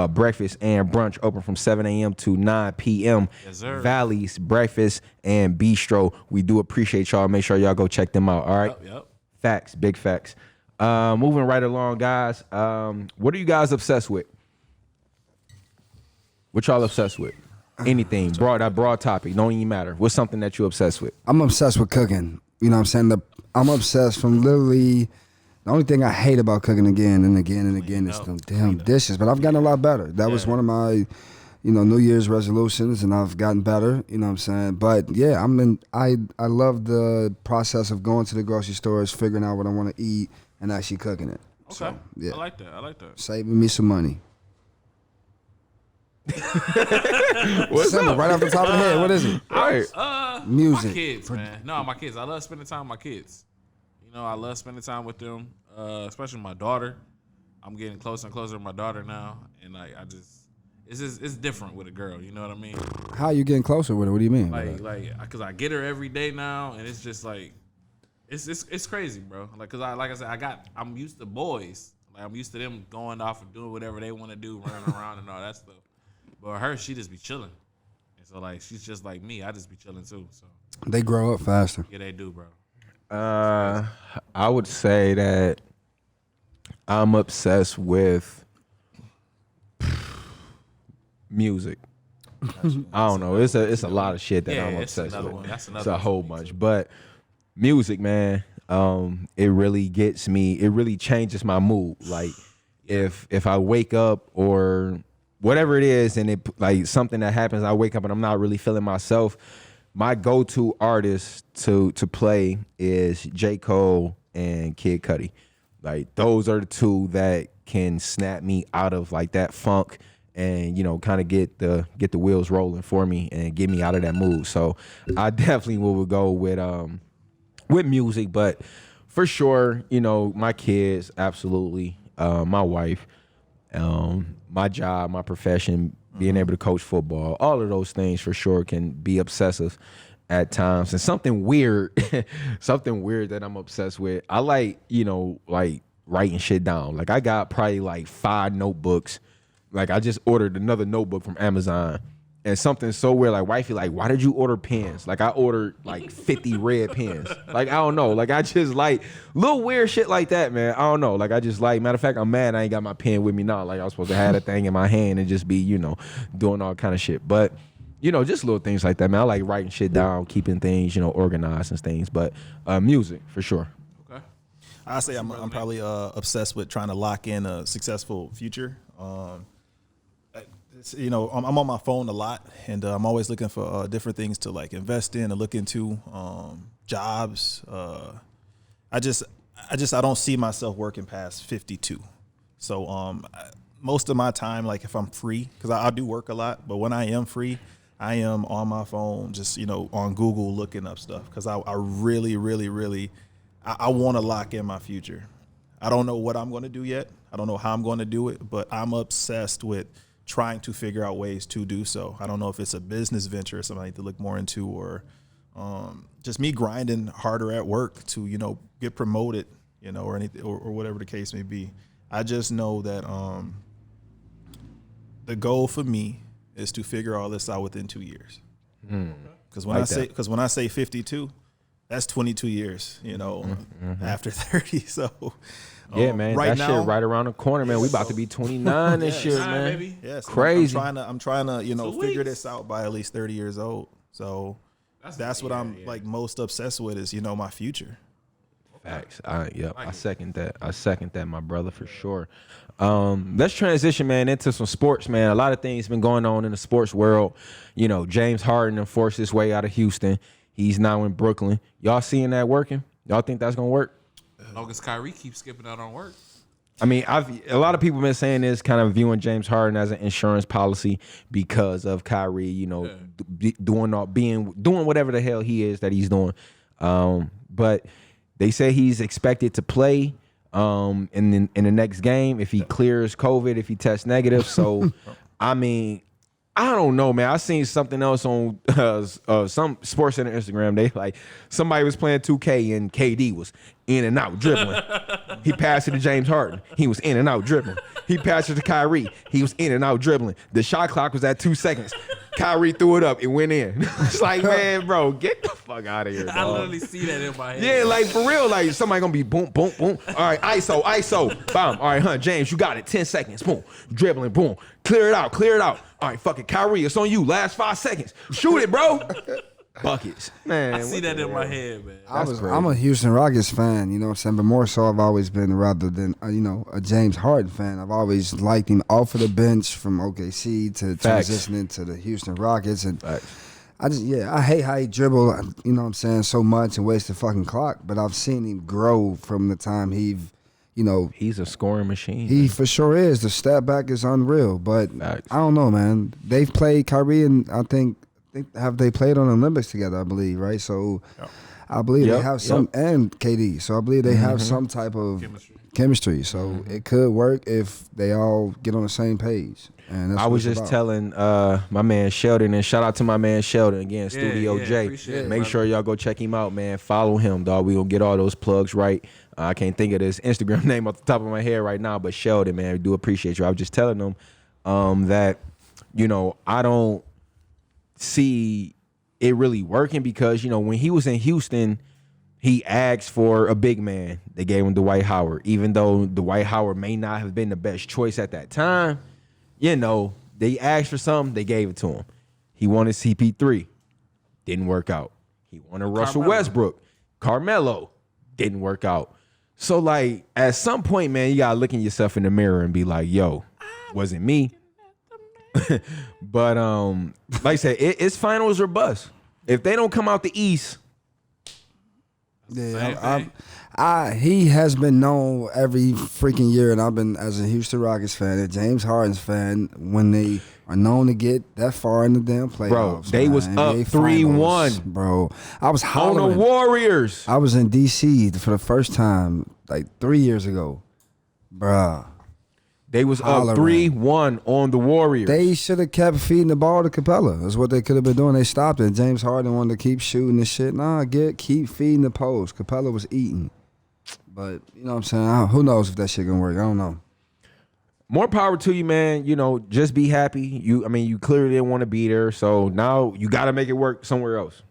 Breakfast and brunch open from 7 a.m. to 9 p.m. Yes, sir. Valley's Breakfast and Bistro. We do appreciate y'all. Make sure y'all go check them out. All right. Yep. Facts, big facts. Moving right along, guys. What are you guys obsessed with? What y'all obsessed with? Anything. Broad topic. Don't even matter. What's something that you're obsessed with? I'm obsessed with cooking. You know what I'm saying? I'm obsessed from literally. The only thing I hate about cooking again and again and again is them damn dishes. But I've gotten a lot better. That was one of my, New Year's resolutions, and I've gotten better. You know what I'm saying? But yeah, I love the process of going to the grocery stores, figuring out what I want to eat, and actually cooking it. Okay. So, yeah. I like that. Saving me some money. What's Simple, right off the top of the head. What is it? Right. Music. My kids, man. No, my kids. I love spending time with my kids. I love spending time with them, especially my daughter. I'm getting closer and closer to my daughter now, and it's different with a girl. You know what I mean? How you getting closer with it? What do you mean? Because I get her every day now, and it's just like, it's crazy, bro. Like I said, I'm used to boys. Like I'm used to them going off and doing whatever they want to do, running around and all that stuff. But her, she just be chilling. And so like she's just like me. I just be chilling too. So They grow up faster. yeah, they do, bro. I would say that I'm obsessed with music. I don't know. It's a lot of shit that I'm it's obsessed another with. one. That's It's another a one whole for me, bunch, too. but music, man. it really gets me. It really changes my mood. Like if I wake up or whatever it is, and it like something that happens, I wake up and I'm not really feeling myself. My go-to artist to play is J. Cole and Kid Cudi. Like those are the two that can snap me out of like that funk and kind of get the wheels rolling for me and get me out of that mood. So I definitely will go with music, but for sure, my kids, absolutely, my wife, my job, my profession, being able to coach football, all of those things for sure can be obsessive at times. And something weird that I'm obsessed with, I like writing shit down. Like I got probably like 5 notebooks. Like I just ordered another notebook from Amazon. And something so weird, like wifey, like, why did you order pens? Like I ordered like 50 red pens. Like, I don't know. Like I just like little weird shit like that, man. I don't know. Like I just like, matter of fact, I'm mad I ain't got my pen with me now. Like I was supposed to have that thing in my hand and just be, doing all kind of shit. But, just little things like that, man. I like writing shit down, keeping things, organized and things. But music, for sure. Okay. I say I'm probably obsessed with trying to lock in a successful future. I'm on my phone a lot, and I'm always looking for different things to like invest in and look into, jobs. I don't see myself working past 52. So most of my time, like if I'm free, because I do work a lot, but when I am free, I am on my phone, just on Google looking up stuff, because I really, really, really, I want to lock in my future. I don't know what I'm going to do yet. I don't know how I'm going to do it, but I'm obsessed with trying to figure out ways to do so. I don't know if it's a business venture or something I need to look more into, or just me grinding harder at work to, get promoted, or anything, or whatever the case may be. I just know that the goal for me is to figure all this out within 2 years. Because when I say 52, that's 22 years, after 30. So yeah, man, right that now, shit right around the corner, man. We about to be 29 this year, man. Baby. Yes, crazy. I'm trying to figure this out by at least 30 years old. So that's what I'm like most obsessed with is my future. Facts. I second that. I second that, my brother, for sure. Let's transition, man, into some sports, man. A lot of things been going on in the sports world. James Harden forced his way out of Houston. He's now in Brooklyn. Y'all seeing that working? Y'all think that's gonna work? As long as Kyrie keeps skipping out on work. I mean, a lot of people been saying this, kind of viewing James Harden as an insurance policy because of Kyrie, doing whatever the hell he is that he's doing. But they say he's expected to play in the next game if he clears COVID, if he tests negative. So, I mean, I don't know, man. I seen something else on some Sports Center Instagram. They like somebody was playing 2K and KD was in and out dribbling. He passed it to James Harden. He was in and out dribbling. He passed it to Kyrie. He was in and out dribbling. The shot clock was at 2 seconds. Kyrie threw it up. It went in. It's like, man, bro, get the fuck out of here, dog. I literally see that in my head. Yeah, like for real, like somebody gonna be boom, boom, boom. All right, ISO, bam. All right, James, you got it. 10 seconds, boom, dribbling, boom. Clear it out. All right, fuck it, Kyrie, it's on you. Last 5 seconds. Shoot it, bro. Buckets, man. I see that in my head, man. I'm a Houston Rockets fan, you know what I'm saying? But more so, I've always been rather than, a James Harden fan. I've always liked him off of the bench from OKC to transitioning to the Houston Rockets. And I hate how he dribble, you know what I'm saying, so much and waste the fucking clock. But I've seen him grow from the time he's a scoring machine. He for sure is. The step back is unreal. But I don't know, man. They've played Kyrie and I think have they played on the Olympics together, I believe, right? So I believe they have some, and KD. So I believe they have some type of chemistry. So it could work if they all get on the same page. And that's I was just telling my man Sheldon, and shout out to my man Sheldon again, Studio J. Make sure y'all go check him out, man. Follow him, dog. We gonna get all those plugs right. I can't think of his Instagram name off the top of my head right now, but Sheldon, man, we do appreciate you. I was just telling him that, I don't see it really working because, when he was in Houston, he asked for a big man. They gave him Dwight Howard, even though Dwight Howard may not have been the best choice at that time. They asked for something, they gave it to him. He wanted CP3. Didn't work out. He wanted Russell Westbrook. Carmelo. didn't work out. So like at some point, man, you gotta look in yourself in the mirror and be like, yo, wasn't me. But like I said, it's finals or bust. If they don't come out the East, he has been known every freaking year, and I've been as a Houston Rockets fan, a James Harden's fan, when they are known to get that far in the damn playoffs. Bro, they was NBA up 3-1. Bro, I was on hollering. the Warriors. I was in DC for the first time like 3 years ago, bruh. They was Hollering. up 3-1 on the Warriors. They should have kept feeding the ball to Capella. That's what they could have been doing. They stopped it. James Harden wanted to keep shooting and shit. Nah, keep feeding the post. Capella was eating. But, you know what I'm saying? Who knows if that shit gonna work? I don't know. More power to you, man. You know, just be happy. You clearly didn't want to be there. So now you got to make it work somewhere else.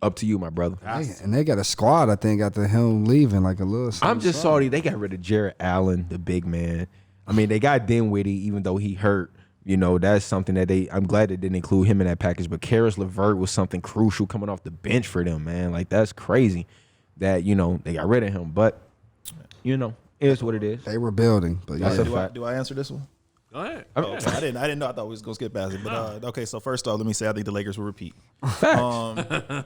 Up to you, my brother. And they got a squad, I think, after him leaving, like a little something. I'm just sorry they got rid of Jarrett Allen, the big man. I mean, they got Dinwiddie, even though he hurt. You know, that's something that I'm glad they didn't include him in that package. But Karis LeVert was something crucial coming off the bench for them, man. Like, that's crazy that, you know, they got rid of him. But, you know, it is what it is. They were building. But That's a fact. Do I answer this one? Go ahead. Okay. I didn't know. I thought we was gonna skip past it. But okay, so first off, let me say I think the Lakers will repeat. Facts.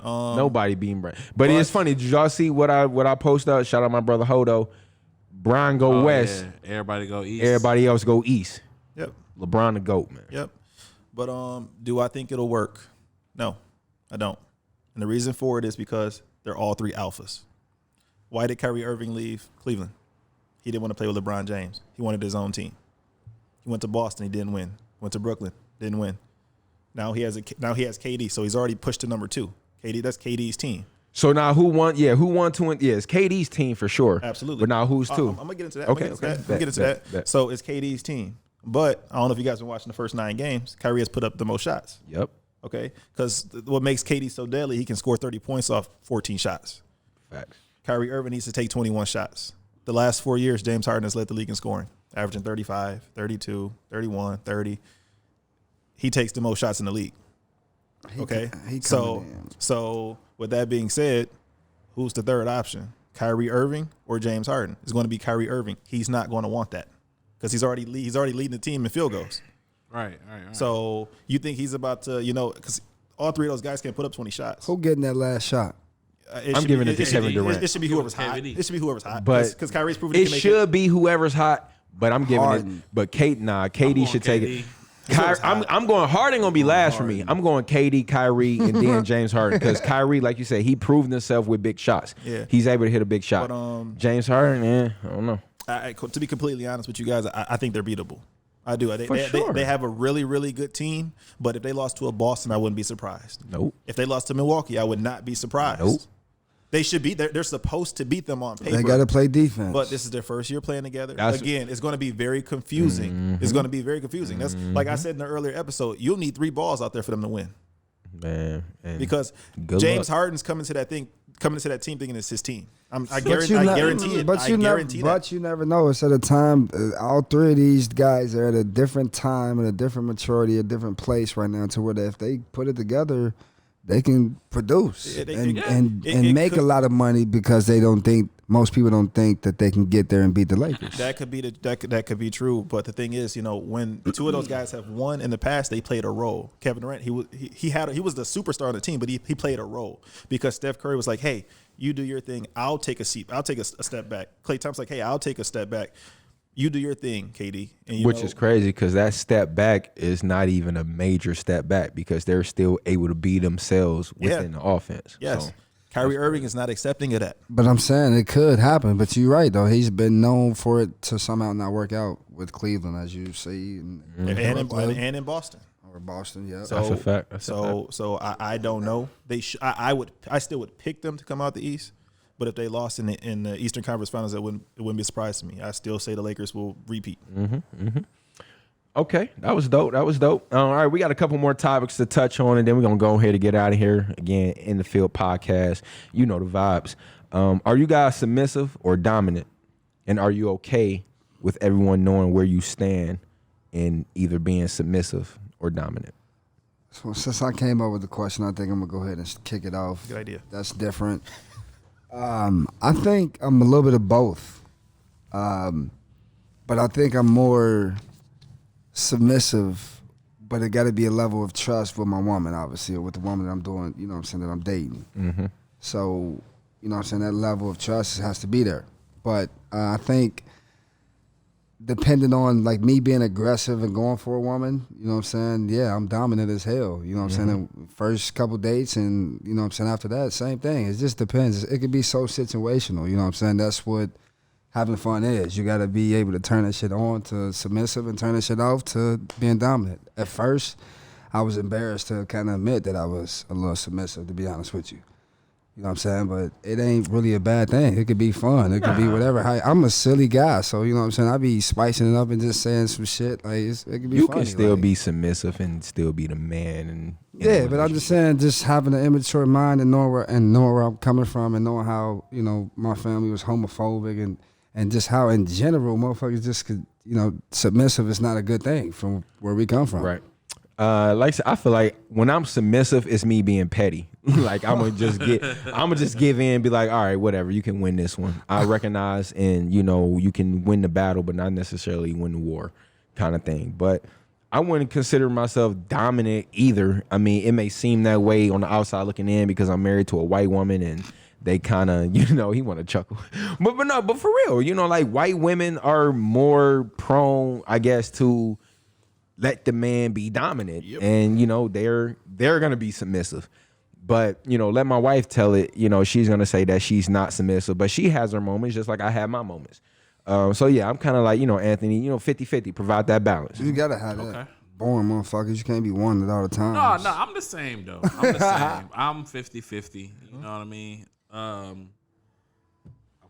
Nobody beating Brian. But it's funny. Did y'all see what I posted out? Shout out my brother Hodo. Brian go west. Yeah. Everybody go east. Everybody else go east. Yep. LeBron the GOAT, man. Yep. But do I think it'll work? No, I don't. And the reason for it is because they're all three alphas. Why did Kyrie Irving leave Cleveland? He didn't want to play with LeBron James. He wanted his own team. He went to Boston. He didn't win. Went to Brooklyn. Didn't win. Now he has KD, so he's already pushed to number 2. KD, that's KD's team. So now who won? Yeah, who won to win? Yeah, it's KD's team for sure. Absolutely. But now who's 2? I'm gonna get into that. Okay. I'm gonna get into that. So it's KD's team. But I don't know if you guys been watching the first 9 games. Kyrie has put up the most shots. Yep. Okay. Because what makes KD so deadly, he can score 30 points off 14 shots. Facts. Kyrie Irving needs to take 21 shots. The last 4 years, James Harden has led the league in scoring, averaging 35, 32, 31, 30. He takes the most shots in the league. Okay. So with that being said, who's the third option? Kyrie Irving or James Harden? It's going to be Kyrie Irving. He's not going to want that because he's already leading the team in field goals. Right. So you think he's about to, because all three of those guys can put up 20 shots. Who getting that last shot? I'm giving it to Kevin Durant. It should be whoever's hot. It should be whoever's hot. But because Kyrie's proven it should be whoever's hot. But I'm giving Harden. it. But KD should take it. I'm going Harden gonna be last for me. I'm going KD, Kyrie, and then James Harden because Kyrie, like you said, he proved himself with big shots. Yeah. He's able to hit a big shot. But, James Harden, I don't know. To be completely honest with you guys, I think they're beatable. I do. Sure. They have a really, really good team. But if they lost to a Boston, I wouldn't be surprised. Nope. If they lost to Milwaukee, I would not be surprised. Nope. They should be. They're supposed to beat them on paper. They got to play defense. But this is their first year playing together. That's Again, it's going to be very confusing. Mm-hmm. It's going to be very confusing. That's like I said in the earlier episode. You'll need 3 balls out there for them to win. Man. Because Good James luck. Harden's coming to that team thinking it's his team. I But guarantee it. But you never know. It's at a time. All 3 of these guys are at a different time and a different maturity, a different place right now. To where if they put it together, they can produce and make a lot of money because most people don't think that they can get there and beat the Lakers. That could be true. But the thing is, when 2 of those guys have won in the past, they played a role. Kevin Durant, he was the superstar on the team, but he played a role because Steph Curry was like, hey, you do your thing. I'll take a seat. I'll take a step back. Klay Thompson's like, hey, I'll take a step back. You do your thing, KD. And Which is crazy because that step back is not even a major step back because they're still able to be themselves within the offense. Yes. So, Kyrie Irving is not accepting of that. But I'm saying it could happen. But you're right, though. He's been known for it to somehow not work out with Cleveland, as you see. And in Boston. Or Boston, yeah. That's a fact. So I don't know. I still would pick them to come out the East. But if they lost in the Eastern Conference Finals, it wouldn't be a surprise to me. I still say the Lakers will repeat. Okay, that was dope. All right, we got a couple more topics to touch on, and then we're going to go ahead and get out of here. Again, In the Field podcast. You know the vibes. Are you guys submissive or dominant? And are you okay with everyone knowing where you stand in either being submissive or dominant? So since I came up with the question, I think I'm going to go ahead and kick it off. Good idea. That's different. I think I'm a little bit of both. But I think I'm more submissive, but it got to be a level of trust with my woman, obviously, or with the woman that I'm doing, you know what I'm saying, that I'm dating. Mm-hmm. So, you know what I'm saying, that level of trust has to be there. But I think depending on, like, me being aggressive and going for a woman, you know what I'm saying, yeah, I'm dominant as hell, you know what I'm saying, the first couple dates and, you know what I'm saying, after that, same thing. It just depends. It could be so situational, you know what I'm saying, that's what having fun is. You got to be able to turn that shit on to submissive and turn that shit off to being dominant. At first, I was embarrassed to kind of admit that I was a little submissive, to be honest with you. You know what I'm saying? But it ain't really a bad thing. It could be fun. It could be whatever. I'm a silly guy, so you know what I'm saying? I be spicing it up and just saying some shit. Like it could be You funny. can still like, be submissive and still be the man. And yeah, but I'm just saying, just having an immature mind and knowing where I'm coming from and knowing how, you know, my family was homophobic and just how in general motherfuckers just could, you know, submissive is not a good thing from where we come from. Right. Like I said, I feel like when I'm submissive, it's me being petty. Like I'm gonna just give in and be like, all right, whatever, you can win this one. I recognize and you know you can win the battle, but not necessarily win the war, kind of thing. But I wouldn't consider myself dominant either. I mean, it may seem that way on the outside looking in because I'm married to a white woman and they kind of, you know, he want to chuckle, but for real, you know, like white women are more prone, I guess, to let the man be dominant, and you know they're gonna be submissive. But you know, let my wife tell it. You know, she's gonna say that she's not submissive, but she has her moments, just like I have my moments. So yeah, I'm kind of like, you know, Anthony, you know, 50-50, provide that balance. You gotta have that. Boring motherfuckers. You can't be one all the time. No, I'm the same though. I'm the same. I'm 50-50. You know what I mean? I'm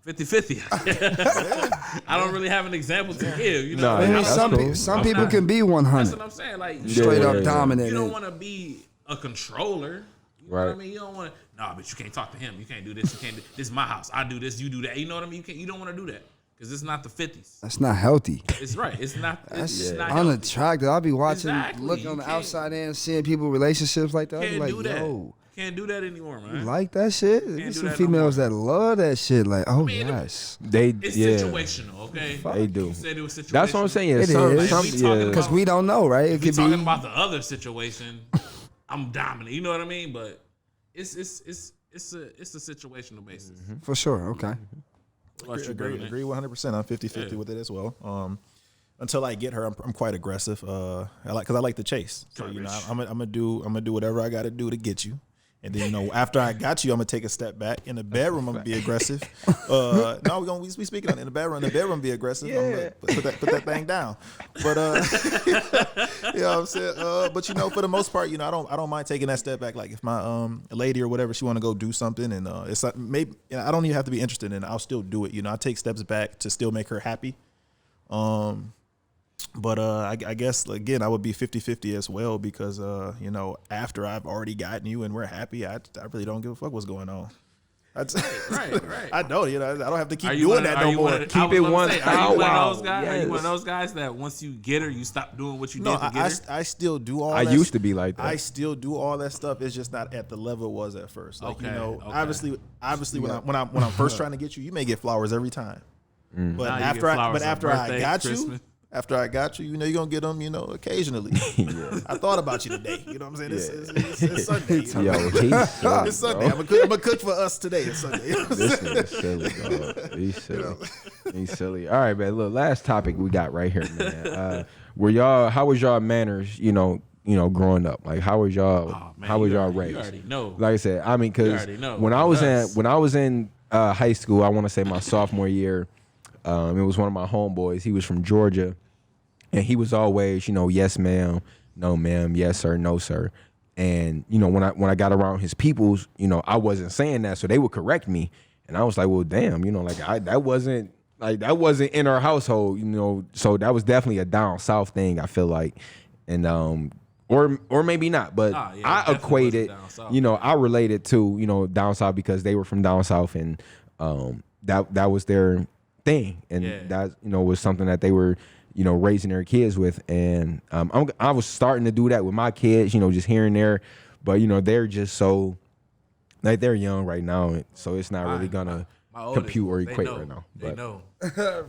50-50. I don't really have an example to give. You know, some people can be 100. That's what I'm saying. Like straight up dominant. You don't want to be a controller. You know what I mean? You don't want to. No, but you can't talk to him. You can't do this. You can't. This is my house. I do this. You do that. You know what I mean? You don't want to do that because it's not the 50s. That's not healthy. It's right. It's not. It's not unattractive. I'll be watching, looking you on the outside and seeing people relationships like that. I'll be like, yo. Can't do that anymore, man. You like that shit? There's some females that love that shit. Like, oh, yes. It's situational, okay? They do. You said it was situational. That's what I'm saying. It is. Because we don't know, right? If we're talking about the other situation, I'm dominant. You know what I mean? But it's a situational basis. For sure. Okay. Agree 100%. I'm 50-50 with it as well. Until I get her, I'm quite aggressive. Because I like to chase. So you know, I'm gonna do whatever I got to do to get you. And then, you know, after I got you, I'm gonna take a step back. In the bedroom, I'm gonna be aggressive. No, we're gonna be speaking on it. In the bedroom, be aggressive. Yeah. Put that thing down. But you know what I'm saying. But you know, for the most part, you know, I don't mind taking that step back. Like if my lady or whatever, she want to go do something, and it's like maybe, you know, I don't even have to be interested in it. I'll still do it. You know, I take steps back to still make her happy. But I guess, again, I would be 50-50 as well because, you know, after I've already gotten you and we're happy, I really don't give a fuck what's going on. Right. I don't, you know, I don't have to keep doing that no more. Keep it one. Are you one of those guys? Are you one of those guys that once you get her, you stop doing what you did to get her? I still do all that. I used to be like that. I still do all that stuff. It's just not at the level it was at first. Like, you know, obviously when I'm first trying to get you, you may get flowers every time. But after I got you, you know, you're going to get them, you know, occasionally. I thought about you today. You know what I'm saying? It's Sunday. You know? It's Sunday. I'm going to cook for us today. It's Sunday. This nigga's silly, dog. He's silly. He's silly. All right, man. Look, last topic we got right here, man. How was y'all manners, you know, growing up? Like, how was y'all raised? You already know. Like I said, I mean, because when I was in high school, I want to say my sophomore year, it was one of my homeboys. He was from Georgia, and he was always, you know, yes, ma'am, no, ma'am, yes, sir, no, sir. And you know, when I got around his peoples, you know, I wasn't saying that, so they would correct me, and I was like, well, damn, you know, like that wasn't in our household, you know. So that was definitely a down south thing, I feel like, and or maybe not, but I equated, you know, I related to, you know, down south because they were from down south, and that was their thing, and that, you know, was something that they were, you know, raising their kids with. And I was starting to do that with my kids, you know, just here and there, but you know, they're Like they're young right now, so it's not really gonna my oldest, compute or they equate know. right now. They know.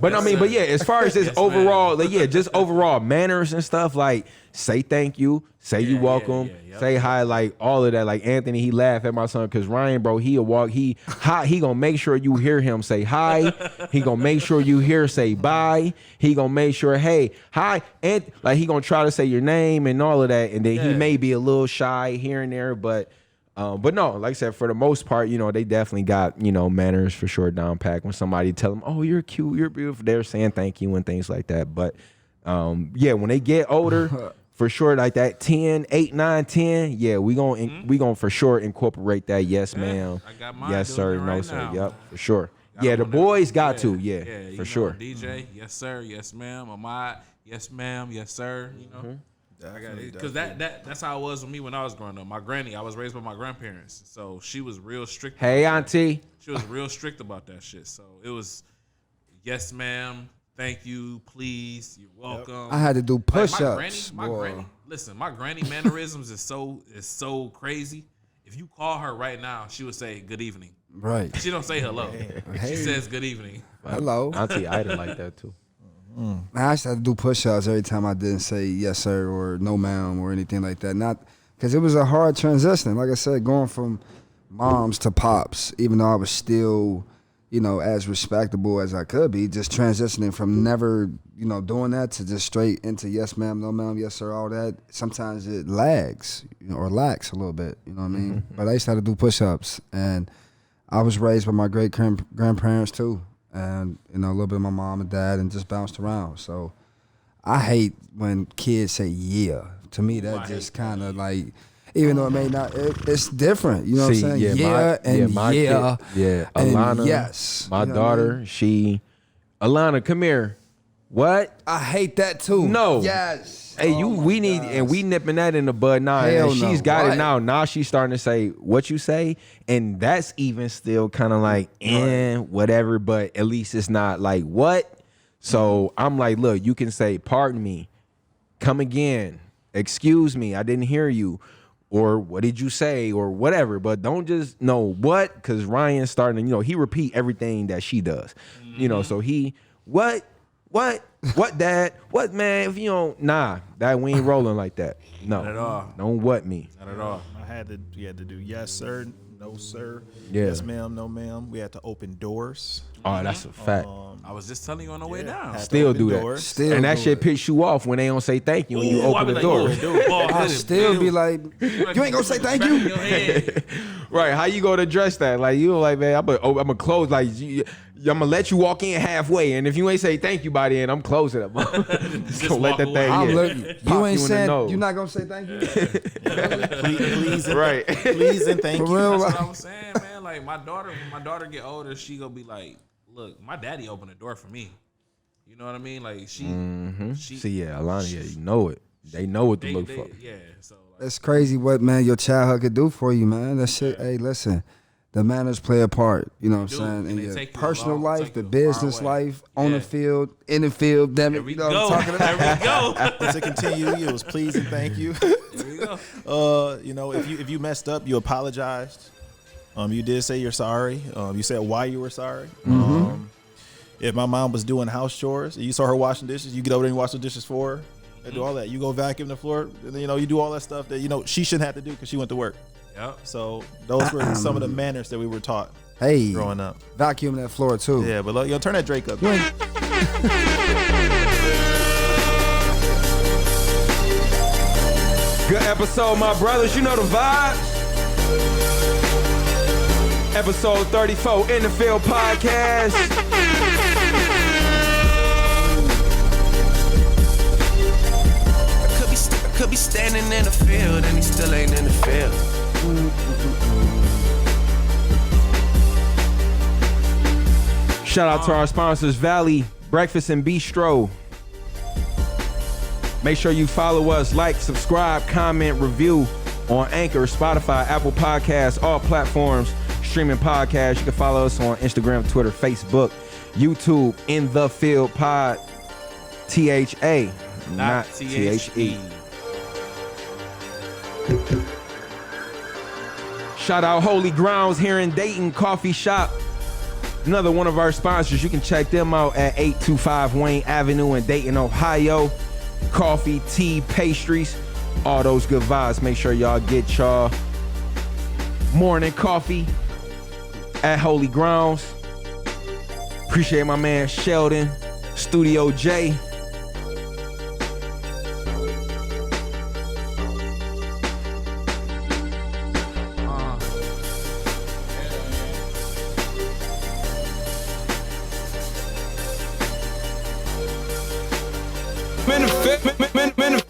But I mean, but yeah, as far as this overall, like, yeah, just overall manners and stuff, like say thank you, say you welcome, say hi, like all of that. Like Anthony, he laughed at my son because Ryan, bro, he gonna make sure you hear him say hi. He gonna make sure you hear say bye. He gonna make sure, hey, hi, and like he gonna try to say your name and all of that, and then he may be a little shy here and there, but no, like I said, for the most part, they definitely got, manners for sure down pat. When somebody tell them, oh, you're cute, you're beautiful, they're saying thank you and things like that. But yeah, when they get older, for sure, like that 10, 8, 9, 10, yeah, we gonna for sure incorporate that yes, ma'am, I got mine yes, sir, doing it no, right sir, now. yep, for sure. Yeah, the boys got to, for sure. DJ, yes, sir, yes, ma'am. Ahmad, yes, ma'am, yes, sir. I got it because that's how it was with me when I was growing up. My granny, I was raised by my grandparents, so she was real strict. Hey, auntie. She was real strict about that shit. So it was, yes, ma'am, thank you, please, you're welcome. I had to do push-ups. My granny, listen, my granny mannerisms is so crazy. If you call her right now, she would say good evening. Right. She don't say hello. Hey. She says good evening. Hello. Auntie Ida like that too. I used to have to do push-ups every time I didn't say yes, sir, or no, ma'am, or anything like that. Not because it was a hard transition. Like I said, going from moms to pops, even though I was still, as respectable as I could be, just transitioning from never, doing that to just straight into yes, ma'am, no, ma'am, yes, sir, all that. Sometimes it lags, or lacks a little bit, you know what I mean? But I used to have to do push-ups, and I was raised by my great grandparents too. And, a little bit of my mom and dad, and just bounced around. So I hate when kids say yeah. To me, that just kind of like, even though it may not, it's different. You know what I'm saying? Yeah, and Alana, yes. My daughter, Alana, come here. What? I hate that too. No. Yes. Hey, we need, and we nipping that in the bud now. Hell And she's no. got Right. it now. Now she's starting to say what you say, and that's even still kind of like, whatever. But at least it's not like what. So I'm like, look, you can say, pardon me, come again, excuse me, I didn't hear you, or what did you say, or whatever. But don't just know what, because Ryan's starting to, he repeat everything that she does. So he what, dad, what, man, if you don't, that we ain't rolling like that. No. Not at all. Don't what me. Not at all. We had to do yes, sir, no, sir. Yeah. Yes, ma'am, no, ma'am. We had to open doors. Oh, that's a fact. I was just telling you on the way down. Had to Still open do that. doors. Still And that do shit it. picks you off when they don't say thank you when you open the door. I still be like, you ain't gonna say thank you? Right, how you gonna address that? Like, you like, man, I'm gonna close, like, I'm gonna let you walk in halfway, and if you ain't say thank you by the end, I'm closing it. Just gonna let that thing I'm in. looking. Pop You ain't in the saying, nose. you're not gonna say thank you? Please, Right. please and thank For you. real, That's like, what I was saying, man. Like when my daughter get older, she gonna be like, look, my daddy opened the door for me. You know what I mean? Like she See, yeah, Alana, yeah, you know it. They know what to look for. Yeah, so like, it's crazy what, man, your childhood could do for you, man. That shit, hey, listen, the manners play a part, you know what I'm do, saying, and in they your take you personal along, life, take the you a far business way. life, on the Yeah. field, in the field, damn it, there we you know go. what I'm talking about? There we go. To continue, it was please and thank you. There we go. If you messed up, you apologized. You did say you're sorry. You said why you were sorry. If my mom was doing house chores, and you saw her washing dishes, you get over there and wash the dishes for her. And do all that. You go vacuum the floor. And then, you do all that stuff that she shouldn't have to do because she went to work. Yep. So those were some of the manners that we were taught Hey, growing up. vacuum that floor too. Yeah, but turn that Drake up. You ain't, Good episode, my brothers. You know the vibes. Episode 34, In the Field Podcast. Could be standing in the field and he still ain't in the field. Shout out to our sponsors, Valley Breakfast and Bistro. Make sure you follow us, like, subscribe, comment, review on Anchor, Spotify, Apple Podcasts, all platforms, streaming podcasts. You can follow us on Instagram, Twitter, Facebook, YouTube, In the Field Pod, THA, not THE. Shout out Holy Grounds here in Dayton Coffee Shop. Another one of our sponsors. You can check them out at 825 Wayne Avenue in Dayton, Ohio. Coffee, tea, pastries, all those good vibes. Make sure y'all get y'all morning coffee at Holy Grounds. Appreciate my man Sheldon, Studio J. Manifest.